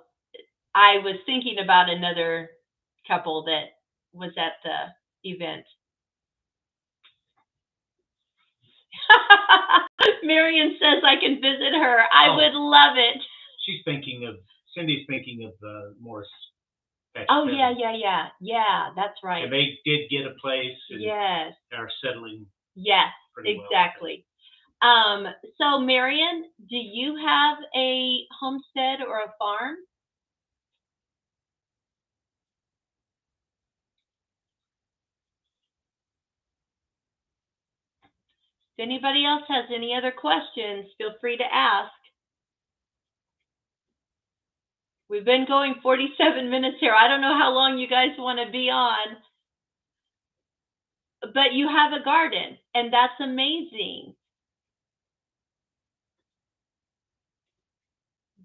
I was thinking about another couple that was at the event. Marion says I can visit her. I would love it. Cindy's thinking of Morris. Oh, yeah, that's right. And they did get a place. And yes. Are settling. Yes, exactly. Well. So Marion, do you have a homestead or a farm? If anybody else has any other questions, feel free to ask. We've been going 47 minutes here. I don't know how long you guys want to be on, but you have a garden, and that's amazing.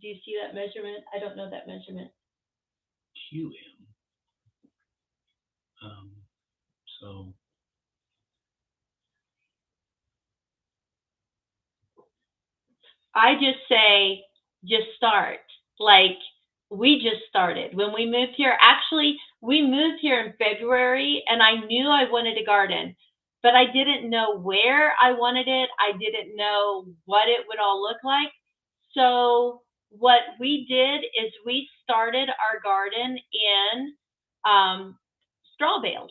Do you see that measurement? I don't know that measurement. QM. So. I just say, just start. Like, we just started. When we moved here, actually, we moved here in February, and I knew I wanted a garden, but I didn't know where I wanted it. I didn't know what it would all look like. So what we did is we started our garden in straw bales.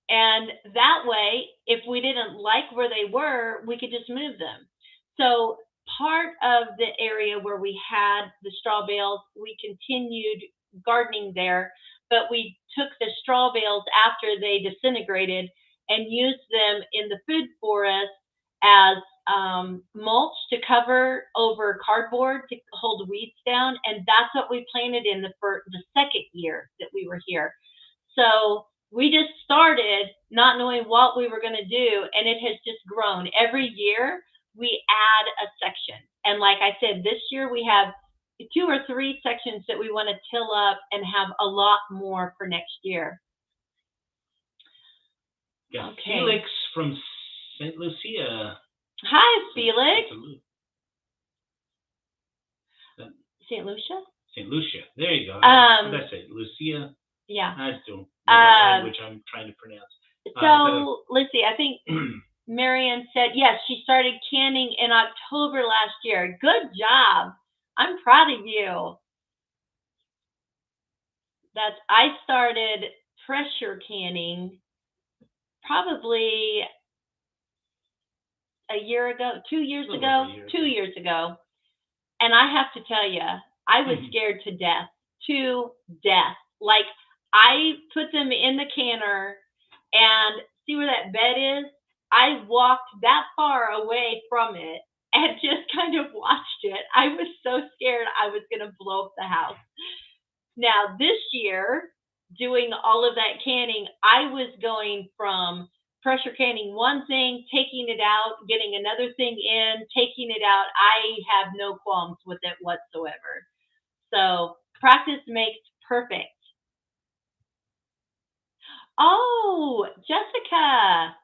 And that way, if we didn't like where they were, we could just move them. So part of the area where we had the straw bales, we continued gardening there, but we took the straw bales after they disintegrated and used them in the food forest as mulch to cover over cardboard to hold weeds down. And that's what we planted in the second year that we were here. So we just started not knowing what we were going to do, and it has just grown. Every year we add a section. And like I said, this year we have 2 or 3 sections that we want to till up and have a lot more for next year. Yeah, okay. Felix from St. Lucia. Hi, Felix. St. Lucia? St. Lucia. There you go. What did I say? Lucia? Yeah. I don't know what language I'm trying to pronounce. So, let's see. I think Marianne said, yes, she started canning in October last year. Good job. I'm proud of you. I started pressure canning probably a year ago, 2 years ago, 2 years ago. And I have to tell you, I was scared to death. Like, I put them in the canner and see where that bed is? I walked that far away from it and just kind of watched it. I was so scared I was going to blow up the house. Now, this year, doing all of that canning, I was going from pressure canning one thing, taking it out, getting another thing in, taking it out. I have no qualms with it whatsoever. So, practice makes perfect. Oh, Jessica.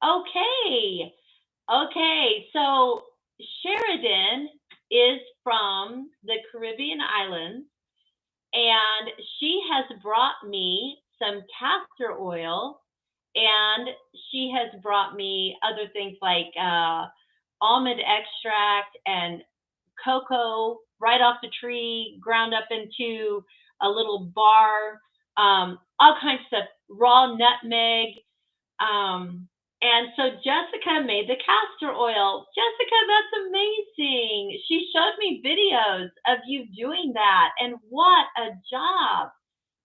Okay. Okay. So, Sheridan is from the Caribbean islands, and she has brought me some castor oil, and she has brought me other things like almond extract and cocoa right off the tree, ground up into a little bar, all kinds of stuff, raw nutmeg. Um, and so Jessica made the castor oil. Jessica, that's amazing. She showed me videos of you doing that, and what a job.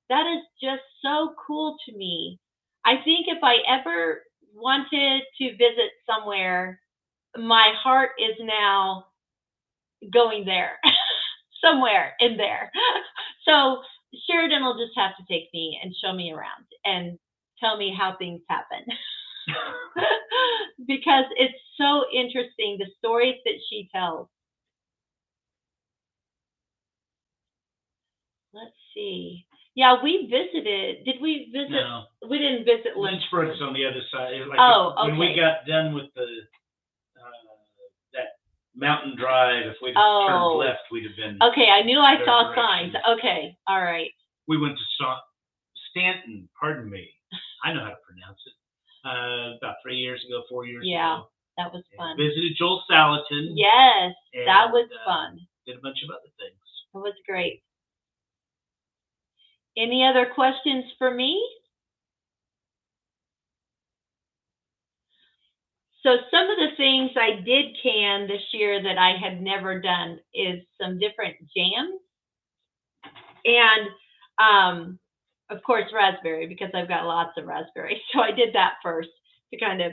That is just so cool to me. I think if I ever wanted to visit somewhere, my heart is now going there, somewhere in there. So Sheridan will just have to take me and show me around and tell me how things happen. Because it's so interesting, the stories that she tells. Let's see. Yeah, we visited. Did we visit? No, We didn't visit Lynchburg's Lynchburg. on the other side. Like Oh, when we okay. got done with the that mountain drive, if we'd turned Oh, left, we'd have been. okay. I knew I their saw signs. direction. Okay, all right. We went to Stanton. Pardon me. I know how to pronounce it. About 3 years ago, 4 years Yeah, ago. that was And fun. visited Joel Salatin. Yes, that and was fun. did a bunch of other things. It was great. Any other questions for me? So some of the things I did can this year that I had never done is some different jams, and of course raspberry, because I've got lots of raspberry. So I did that first to kind of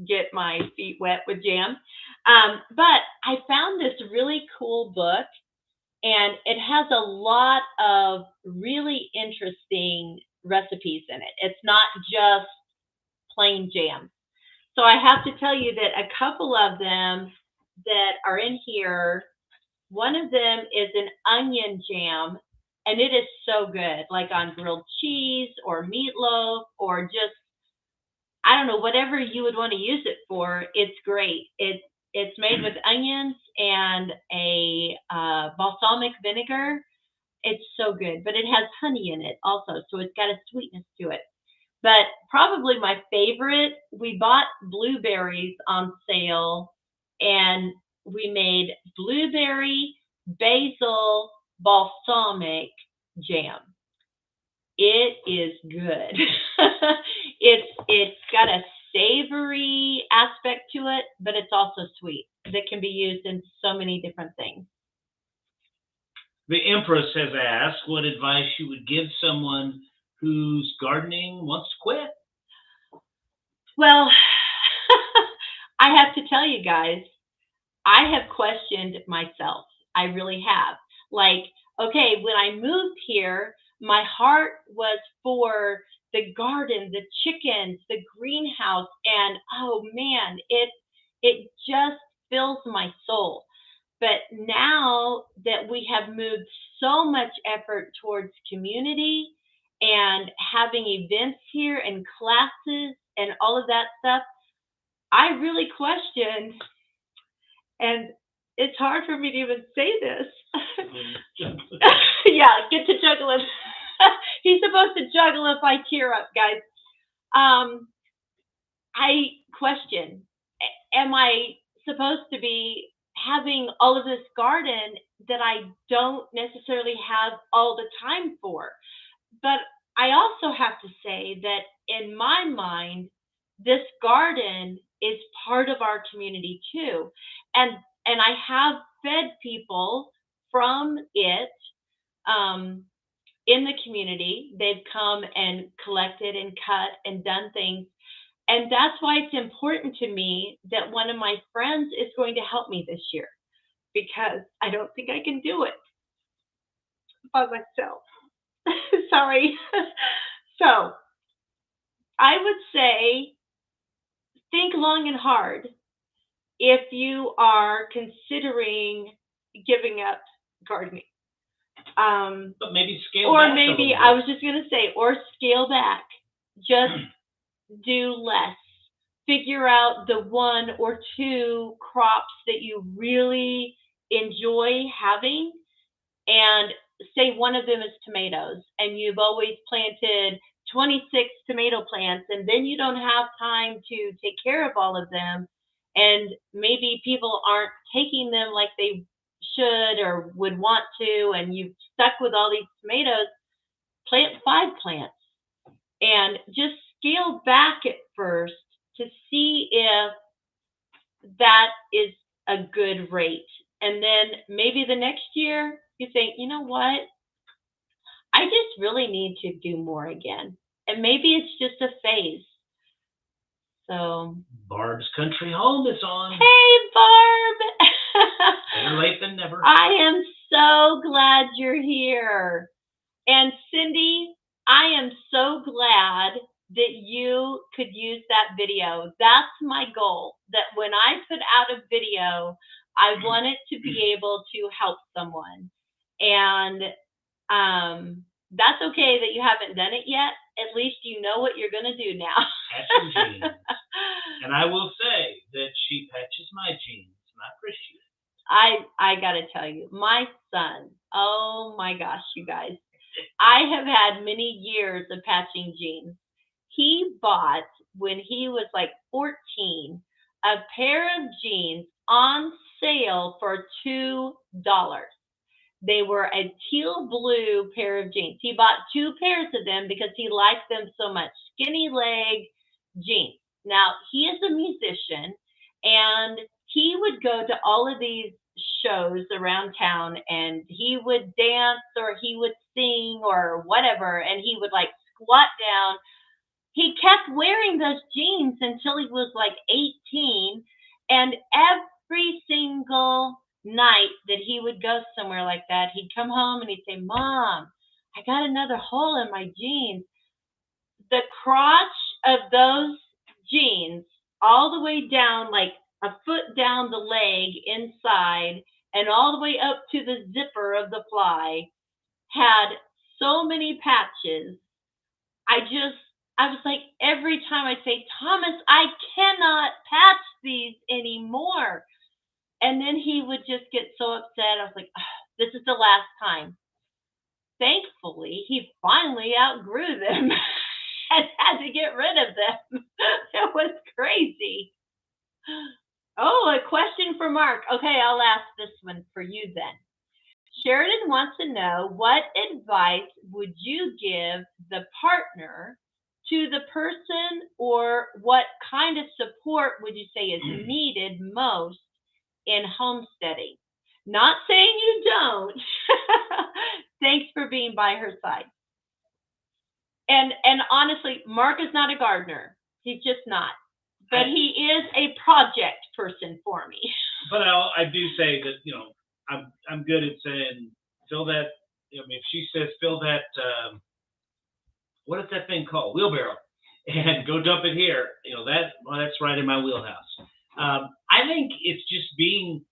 get my feet wet with jam. But I found this really cool book, and it has a lot of really interesting recipes in it. It's not just plain jam. So I have to tell you that a couple of them that are in here, one of them is an onion jam, and it is so good, like on grilled cheese or meatloaf or just, I don't know, whatever you would want to use it for. It's great. It's made with onions and a balsamic vinegar. It's so good, but it has honey in it also, so it's got a sweetness to it. But probably my favorite, we bought blueberries on sale, and we made blueberry basil balsamic jam. It is good. It's got a savory aspect to it, but it's also sweet. That can be used in so many different things. The Empress has asked what advice you would give someone whose gardening wants to quit. Well, I have to tell you guys, I have questioned myself. I really have. Like, okay, when I moved here, my heart was for the garden, the chickens, the greenhouse, and oh man, it just fills my soul. But now that we have moved so much effort towards community and having events here and classes and all of that stuff, I really question, and it's hard for me to even say this. Yeah, get to juggling. He's supposed to juggle if I tear up, guys. Um, I question, am I supposed to be having all of this garden that I don't necessarily have all the time for? But I also have to say that in my mind, this garden is part of our community too. And and I have fed people from it, um, in the community. They've come and collected and cut and done things. And that's why it's important to me that one of my friends is going to help me this year, because I don't think I can do it by myself. Sorry. So I would say think long and hard if you are considering giving up gardening. But maybe scale or back. maybe I was just going to say, or scale back. Just do less. Figure out the one or two crops that you really enjoy having, and say one of them is tomatoes, and you've always planted 26 tomato plants, and then you don't have time to take care of all of them, and maybe people aren't taking them like they should or would want to, and you've stuck with all these tomatoes. Plant 5 plants and just scale back at first to see if that is a good rate. And then maybe the next year you think, you know what? I just really need to do more again. And maybe it's just a phase. So Barb's Country Home is on. Hey, Barb! Better late than never. I am so glad you're here. And Cindy, I am so glad that you could use that video. That's my goal, that when I put out a video, I want it to be able to help someone. And that's okay that you haven't done it yet. At least you know what you're going to do now. Patching jeans. And I will say that she patches my jeans, and I appreciate it. I got to tell you, my son, oh my gosh, you guys, I have had many years of patching jeans. He bought, when he was like 14, a pair of jeans on sale for $2. They were a teal blue pair of jeans. He bought 2 pairs of them because he liked them so much. Skinny leg jeans. Now, he is a musician, and he would go to all of these shows around town, and he would dance or he would sing or whatever, and he would like squat down. He kept wearing those jeans until he was like 18, and every single night that he would go somewhere like that, he'd come home and he'd say, Mom, I got another hole in my jeans. The crotch of those jeans all the way down, like a foot down the leg inside, and all the way up to the zipper of the fly, had so many patches. I was like, every time I'd say, Thomas, I cannot patch these anymore. And then he would just get so upset. I was like, oh, this is the last time. Thankfully, he finally outgrew them and had to get rid of them. It was crazy. Oh, a question for Mark. Okay, I'll ask this one for you then. Sheridan wants to know, what advice would you give the partner to the person, or what kind of support would you say is needed most in homesteading? Not saying you don't. Thanks for being by her side. And honestly, Mark is not a gardener. He's just not. But he is a project person for me. But I do say that, you know, I'm good at saying, fill that, I mean, if she says fill that, what is that thing called? Wheelbarrow. And go dump it here. You know, that's right in my wheelhouse. I think it's just being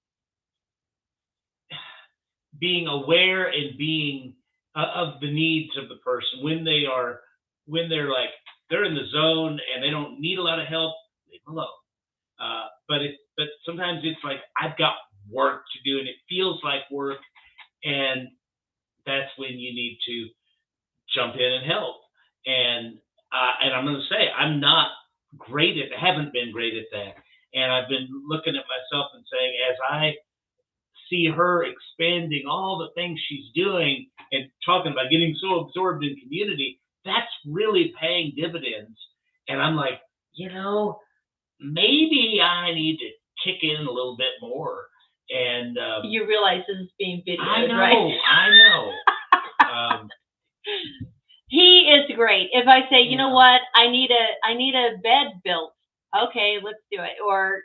aware and being of the needs of the person when they're like, they're in the zone and they don't need a lot of help, leave them alone. But sometimes it's like, I've got work to do and it feels like work, and that's when you need to jump in and help. And I'm going to say, I'm not great at, haven't been great at that. And I've been looking at myself and saying, as I see her expanding all the things she's doing and talking about getting so absorbed in community, that's really paying dividends. And I'm like, you know, maybe I need to kick in a little bit more. And you realize this is being videoed, I know, right? I know. He is great. If I say, you know Yeah. what, I need a bed built. Okay, let's do it. Or,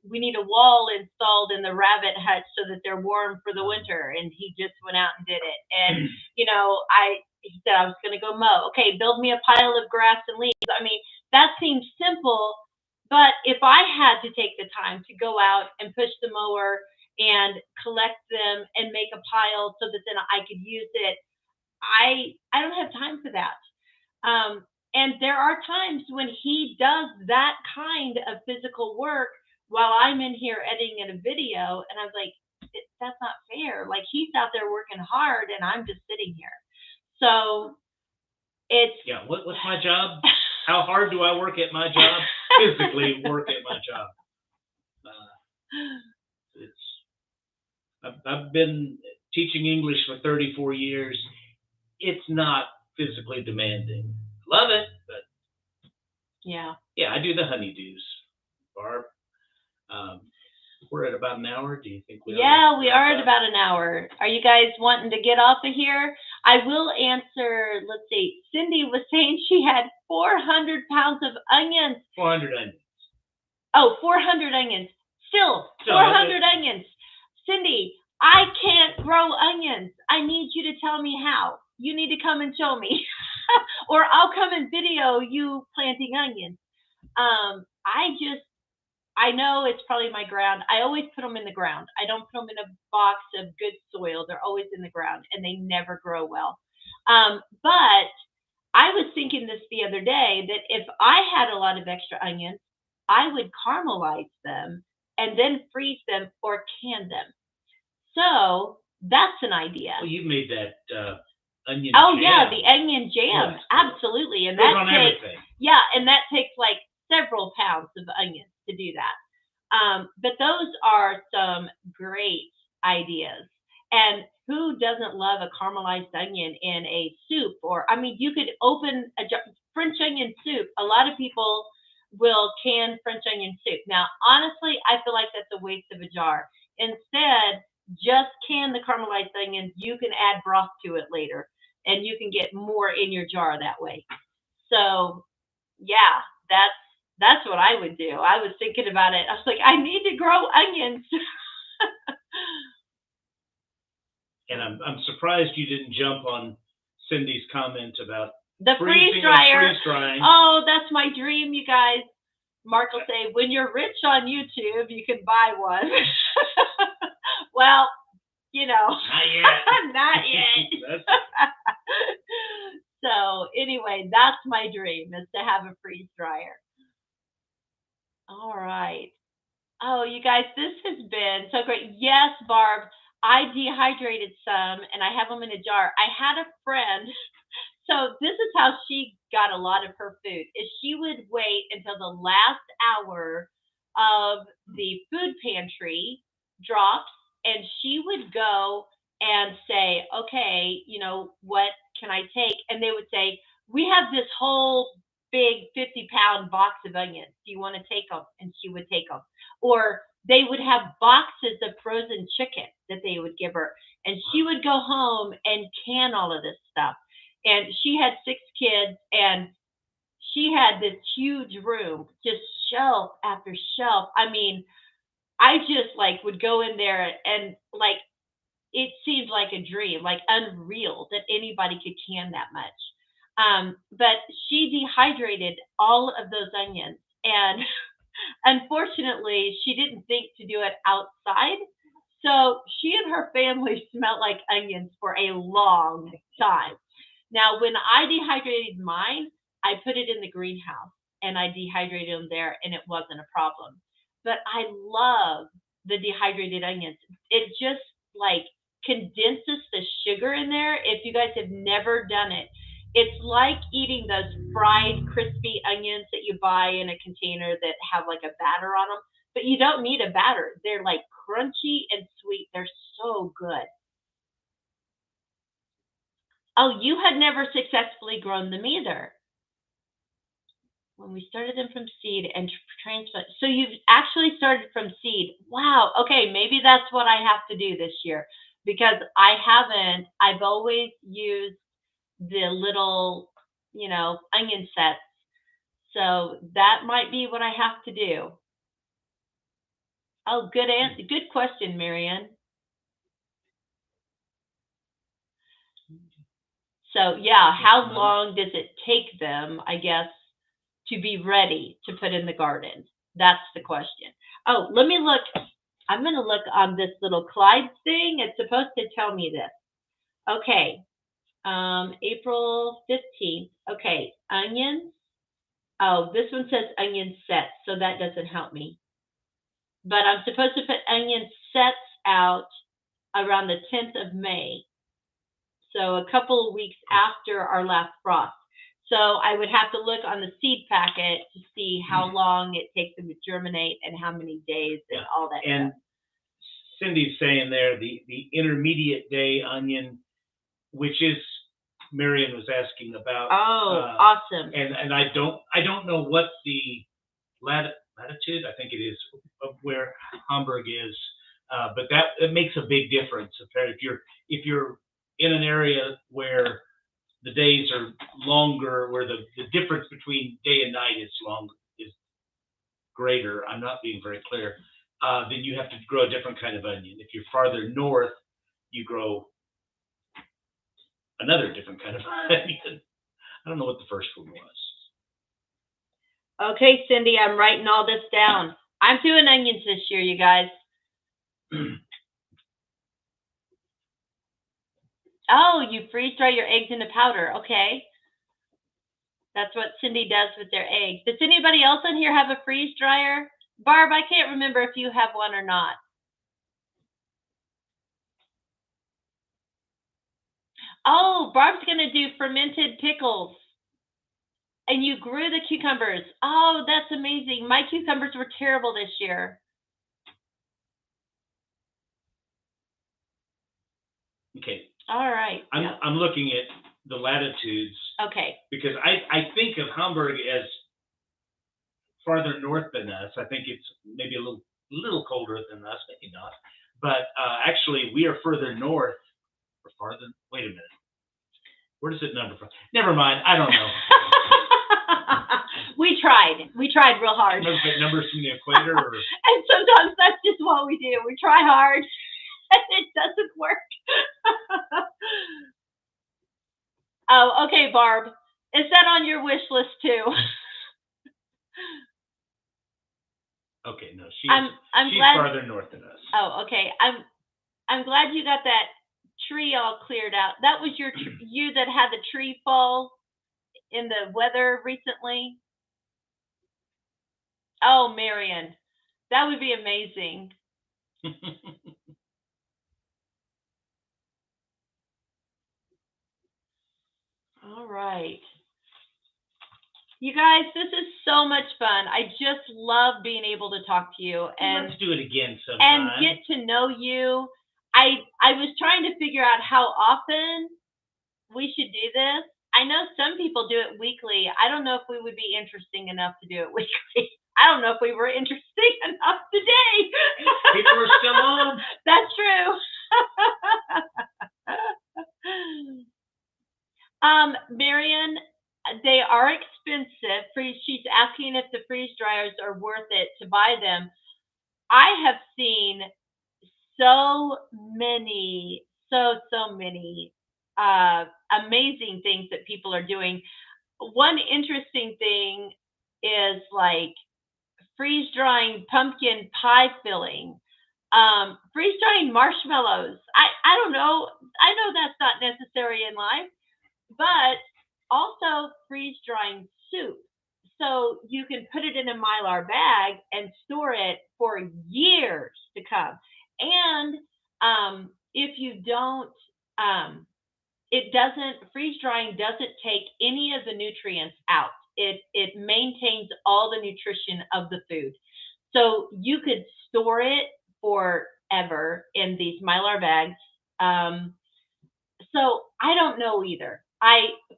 we need a wall installed in the rabbit hutch so that they're warm for the winter. And he just went out and did it. And, he said I was going to go mow. Okay, build me a pile of grass and leaves. I mean, that seems simple, but if I had to take the time to go out and push the mower and collect them and make a pile so that then I could use it, I don't have time for that. And there are times when he does that kind of physical work while I'm in here editing a video, and I'm like, that's not fair. Like, he's out there working hard, and I'm just sitting here. So it's What's my job? How hard do I work at my job? Physically work at my job. I've been teaching English for 34 years. It's not physically demanding. Love it, but yeah, I do the honeydews. Barb, we're at about an hour. Do you think we? Yeah, we are at about an hour. Are you guys wanting to get off of here? I will answer. Let's see. Cindy was saying she had 400 pounds of onions. 400 onions. Oh, 400 onions. Still 400 onions. Cindy, I can't grow onions. I need you to tell me how. You need to come and show me. Or I'll come and video you planting onions. I know it's probably my ground. I always put them in the ground. I don't put them in a box of good soil. They're always in the ground, and they never grow well. But I was thinking this the other day, that if I had a lot of extra onions, I would caramelize them and then freeze them or can them. So that's an idea. Well, you made that onion jam. Yeah, the onion jam. Yes. Absolutely. And that takes everything. Yeah, and that takes like several pounds of onions to do that. But those are some great ideas. And who doesn't love a caramelized onion in a soup? Or, I mean, you could open a French onion soup. A lot of people will can French onion soup. Now, honestly, I feel like that's a waste of a jar. Instead, just can the caramelized onions. You can add broth to it later, and you can get more in your jar that way. So, yeah, that's what I would do. I was thinking about it. I was like, I need to grow onions. And I'm surprised you didn't jump on Cindy's comment about the freeze dryer. Freeze drying. Oh, that's my dream, you guys. Mark will say, when you're rich on YouTube, you can buy one. Well, not yet. Not yet. So anyway, that's my dream, is to have a freeze dryer. All right. Oh, you guys, this has been so great. Yes, Barb, I dehydrated some and I have them in a jar. I had a friend. So this is how she got a lot of her food, is she would wait until the last hour of the food pantry drops, and she would go and say, okay, what can I take? And they would say, we have this whole big 50-pound box of onions. Do you want to take them? And she would take them. Or they would have boxes of frozen chicken that they would give her. And she would go home and can all of this stuff. And she had 6 kids, and she had this huge room, just shelf after shelf. I mean, I just would go in there, and it seemed like a dream, like unreal that anybody could can that much. But she dehydrated all of those onions, and unfortunately, she didn't think to do it outside. So she and her family smelled like onions for a long time. Now, when I dehydrated mine, I put it in the greenhouse and I dehydrated them there, and it wasn't a problem. But I love the dehydrated onions. It just condenses the sugar in there. If you guys have never done it, it's like eating those fried crispy onions that you buy in a container that have a batter on them. But you don't need a batter. They're crunchy and sweet. They're so good. Oh, you had never successfully grown them either. When we started them from seed and transplant. So you've actually started from seed. Wow. Okay, maybe that's what I have to do this year, because I haven't. I've always used the little, onion sets. So that might be what I have to do. Oh, good answer. Good question, Marianne. So yeah, how long does it take them, I guess, to be ready to put in the garden? That's the question. Oh, let me look. I'm going to look on this little Clyde thing. It's supposed to tell me this. Okay. April 15th. Okay. Onions. Oh, this one says onion sets, so that doesn't help me. But I'm supposed to put onion sets out around the 10th of May. So a couple of weeks after our last frost. So I would have to look on the seed packet to see how long it takes them to germinate and how many days and all that and stuff. Cindy's saying there the intermediate day onion, which is Marion was asking about. Oh, awesome. And I don't know what the latitude, I think it is, of where Hamburg is, but it makes a big difference. If you're in an area where the days are longer, where the difference between day and night is greater, I'm not being very clear, then you have to grow a different kind of onion. If you're farther north, you grow another different kind of onion. I don't know what the first one was. Okay, Cindy, I'm writing all this down. I'm doing onions this year, you guys. Oh, you freeze dry your eggs into powder. Okay. That's what Cindy does with their eggs. Does anybody else in here have a freeze dryer? Barb, I can't remember if you have one or not. Oh, Barb's going to do fermented pickles. And you grew the cucumbers. Oh, that's amazing. My cucumbers were terrible this year. Okay. All right. I'm looking at the latitudes. Okay. Because I think of Hamburg as farther north than us. I think it's maybe a little colder than us, maybe not. But actually, we are further north. Or farther. Wait a minute. Where does it number from? Never mind. I don't know. We tried. We tried real hard. Numbers from the equator? Or? And sometimes that's just what we do. We try hard, and it doesn't work. Oh, okay, Barb. Is that on your wish list too? Okay, no, she's farther north than us. Oh, okay. I'm glad you got that tree all cleared out. That was you that had the tree fall in the weather recently. Oh, Marion, that would be amazing. All right. You guys, this is so much fun. I just love being able to talk to you and let's do it again sometime. And get to know you. I was trying to figure out how often we should do this. I know some people do it weekly. I don't know if we would be interesting enough to do it weekly. I don't know if we were interesting enough today. People are still on. That's true. Marion, they are expensive. She's asking if the freeze dryers are worth it to buy them. I have seen so many amazing things that people are doing. One interesting thing is like freeze drying pumpkin pie filling, freeze drying marshmallows. I don't know. I know that's not necessary in life, but also freeze drying soup. So you can put it in a Mylar bag and store it for years to come. And if you don't, freeze drying doesn't take any of the nutrients out. It maintains all the nutrition of the food. So you could store it forever in these Mylar bags. So I don't know either.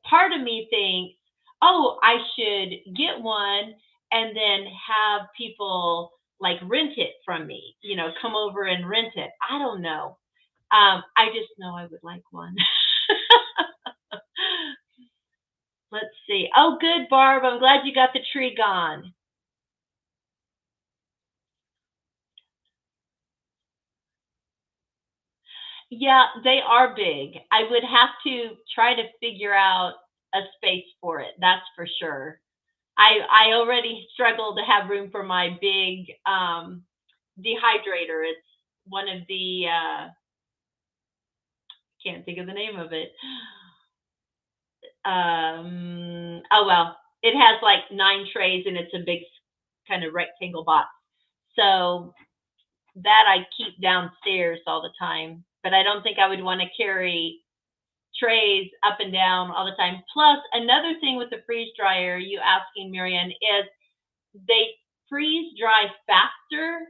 Part of me thinks, oh, I should get one and then have people like rent it from me, come over and rent it. I don't know. I just know I would like one. Let's see. see. Oh, good, Barb. I'm glad you got the tree gone. Yeah, they are big. I would have to try to figure out a space for it. That's for sure. I already struggle to have room for my big dehydrator. It's one of the can't think of the name of it. Oh well, it has like 9 trays and it's a big kind of rectangle box. So that I keep downstairs all the time, but I don't think I would want to carry trays up and down all the time. Plus, another thing with the freeze dryer, you asking Marianne, is they freeze dry faster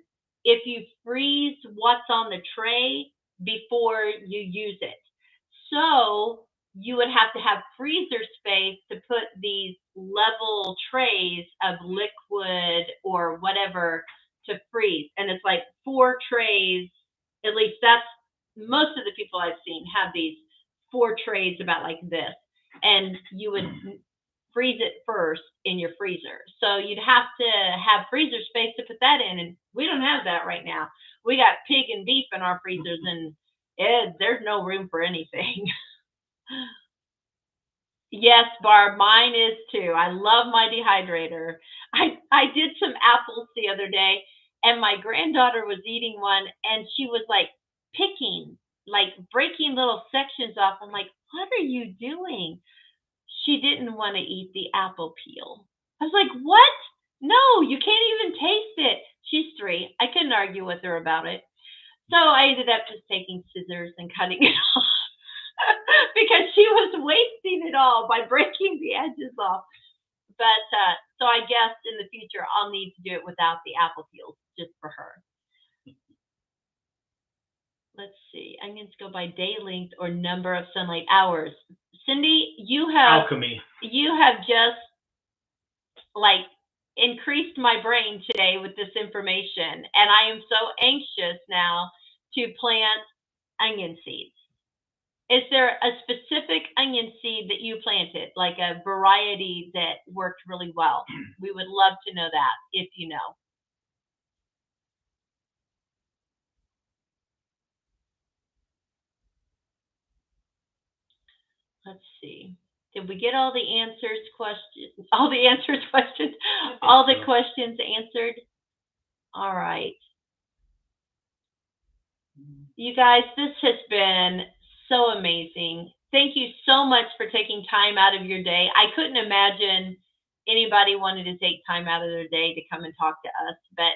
if you freeze what's on the tray before you use it. So you would have to have freezer space to put these level trays of liquid or whatever to freeze. And it's like 4 trays, at least that's most of the people I've seen have these 4 trays about like this. And you would freeze it first in your freezer. So you'd have to have freezer space to put that in. And we don't have that right now. We got pig and beef in our freezers, and there's no room for anything. Yes, Barb, mine is too. I love my dehydrator. I did some apples the other day, and my granddaughter was eating one, and she was like picking, like breaking little sections off. I'm like, what are you doing? She didn't want to eat the apple peel. I was like, what? No, you can't even taste it. She's 3. I couldn't argue with her about it. So I ended up just taking scissors and cutting it off because she was wasting it all by breaking the edges off. But so I guess in the future I'll need to do it without the apple peels just for her. Let's see. Onions go by day length or number of sunlight hours. Cindy, you have alchemy. You have just like increased my brain today with this information, and I am so anxious now to plant onion seeds. Is there a specific onion seed that you planted, like a variety that worked really well? We would love to know that if you know. Let's see. Did we get all the answers questions? All the answers questions? All the questions answered? All right. You guys, this has been so amazing. Thank you so much for taking time out of your day. I couldn't imagine anybody wanted to take time out of their day to come and talk to us, but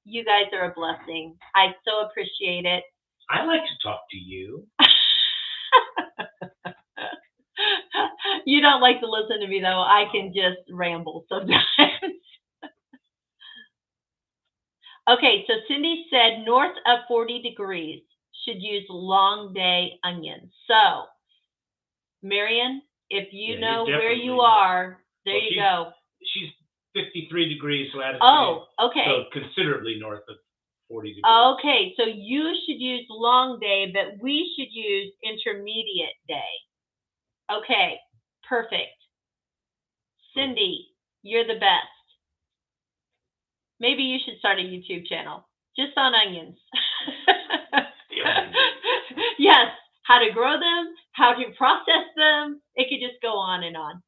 you guys are a blessing. I so appreciate it. I like to talk to you. You don't like to listen to me, though. I can just ramble sometimes. Okay, so Cindy said north of 40 degrees should use long day onions. So, Marion, if you know where you are, there you go. She's 53 degrees latitude. Oh, okay. So considerably north of 40 degrees. Okay, so you should use long day, but we should use intermediate day. Okay, perfect. Cindy, you're the best. Maybe you should start a YouTube channel just on onions. Yes, how to grow them, how to process them. It could just go on and on.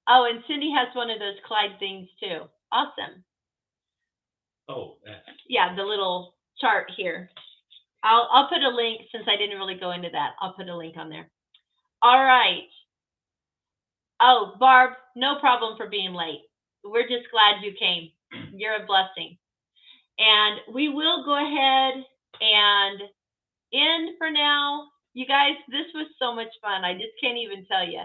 Oh, and Cindy has one of those Clyde things too. Awesome. Oh, yeah, the little chart here. I'll put a link since I didn't really go into that. I'll put a link on there. All right. Oh, Barb, no problem for being late. We're just glad you came. You're a blessing. And we will go ahead and end for now. You guys, this was so much fun. I just can't even tell you.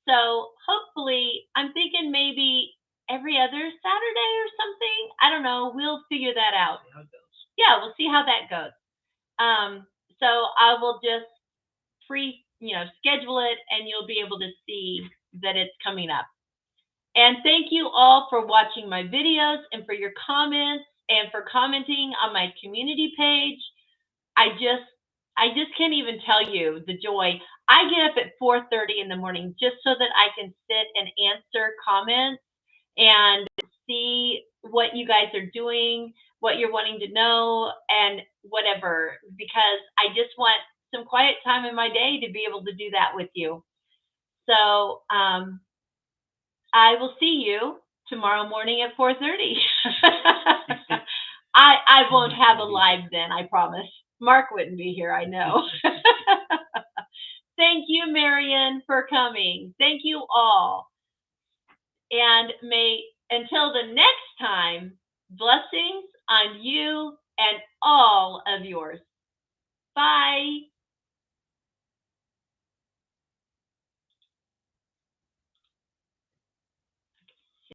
So hopefully, I'm thinking maybe every other Saturday or something. I don't know. We'll figure that out. Yeah, we'll see how that goes. So I will just schedule it, and you'll be able to see that it's coming up. And thank you all for watching my videos and for your comments and for commenting on my community page. I just I just can't even tell you the joy. I get up at 4:30 in the morning just so that I can sit and answer comments and see what you guys are doing, what you're wanting to know, and whatever, because I just want some quiet time in my day to be able to do that with you. So I will see you tomorrow morning at 4:30. I won't have a live then, I promise. Mark wouldn't be here, I know. Thank you, Marion, for coming. Thank you all. And may until the next time, blessings on you and all of yours. Bye.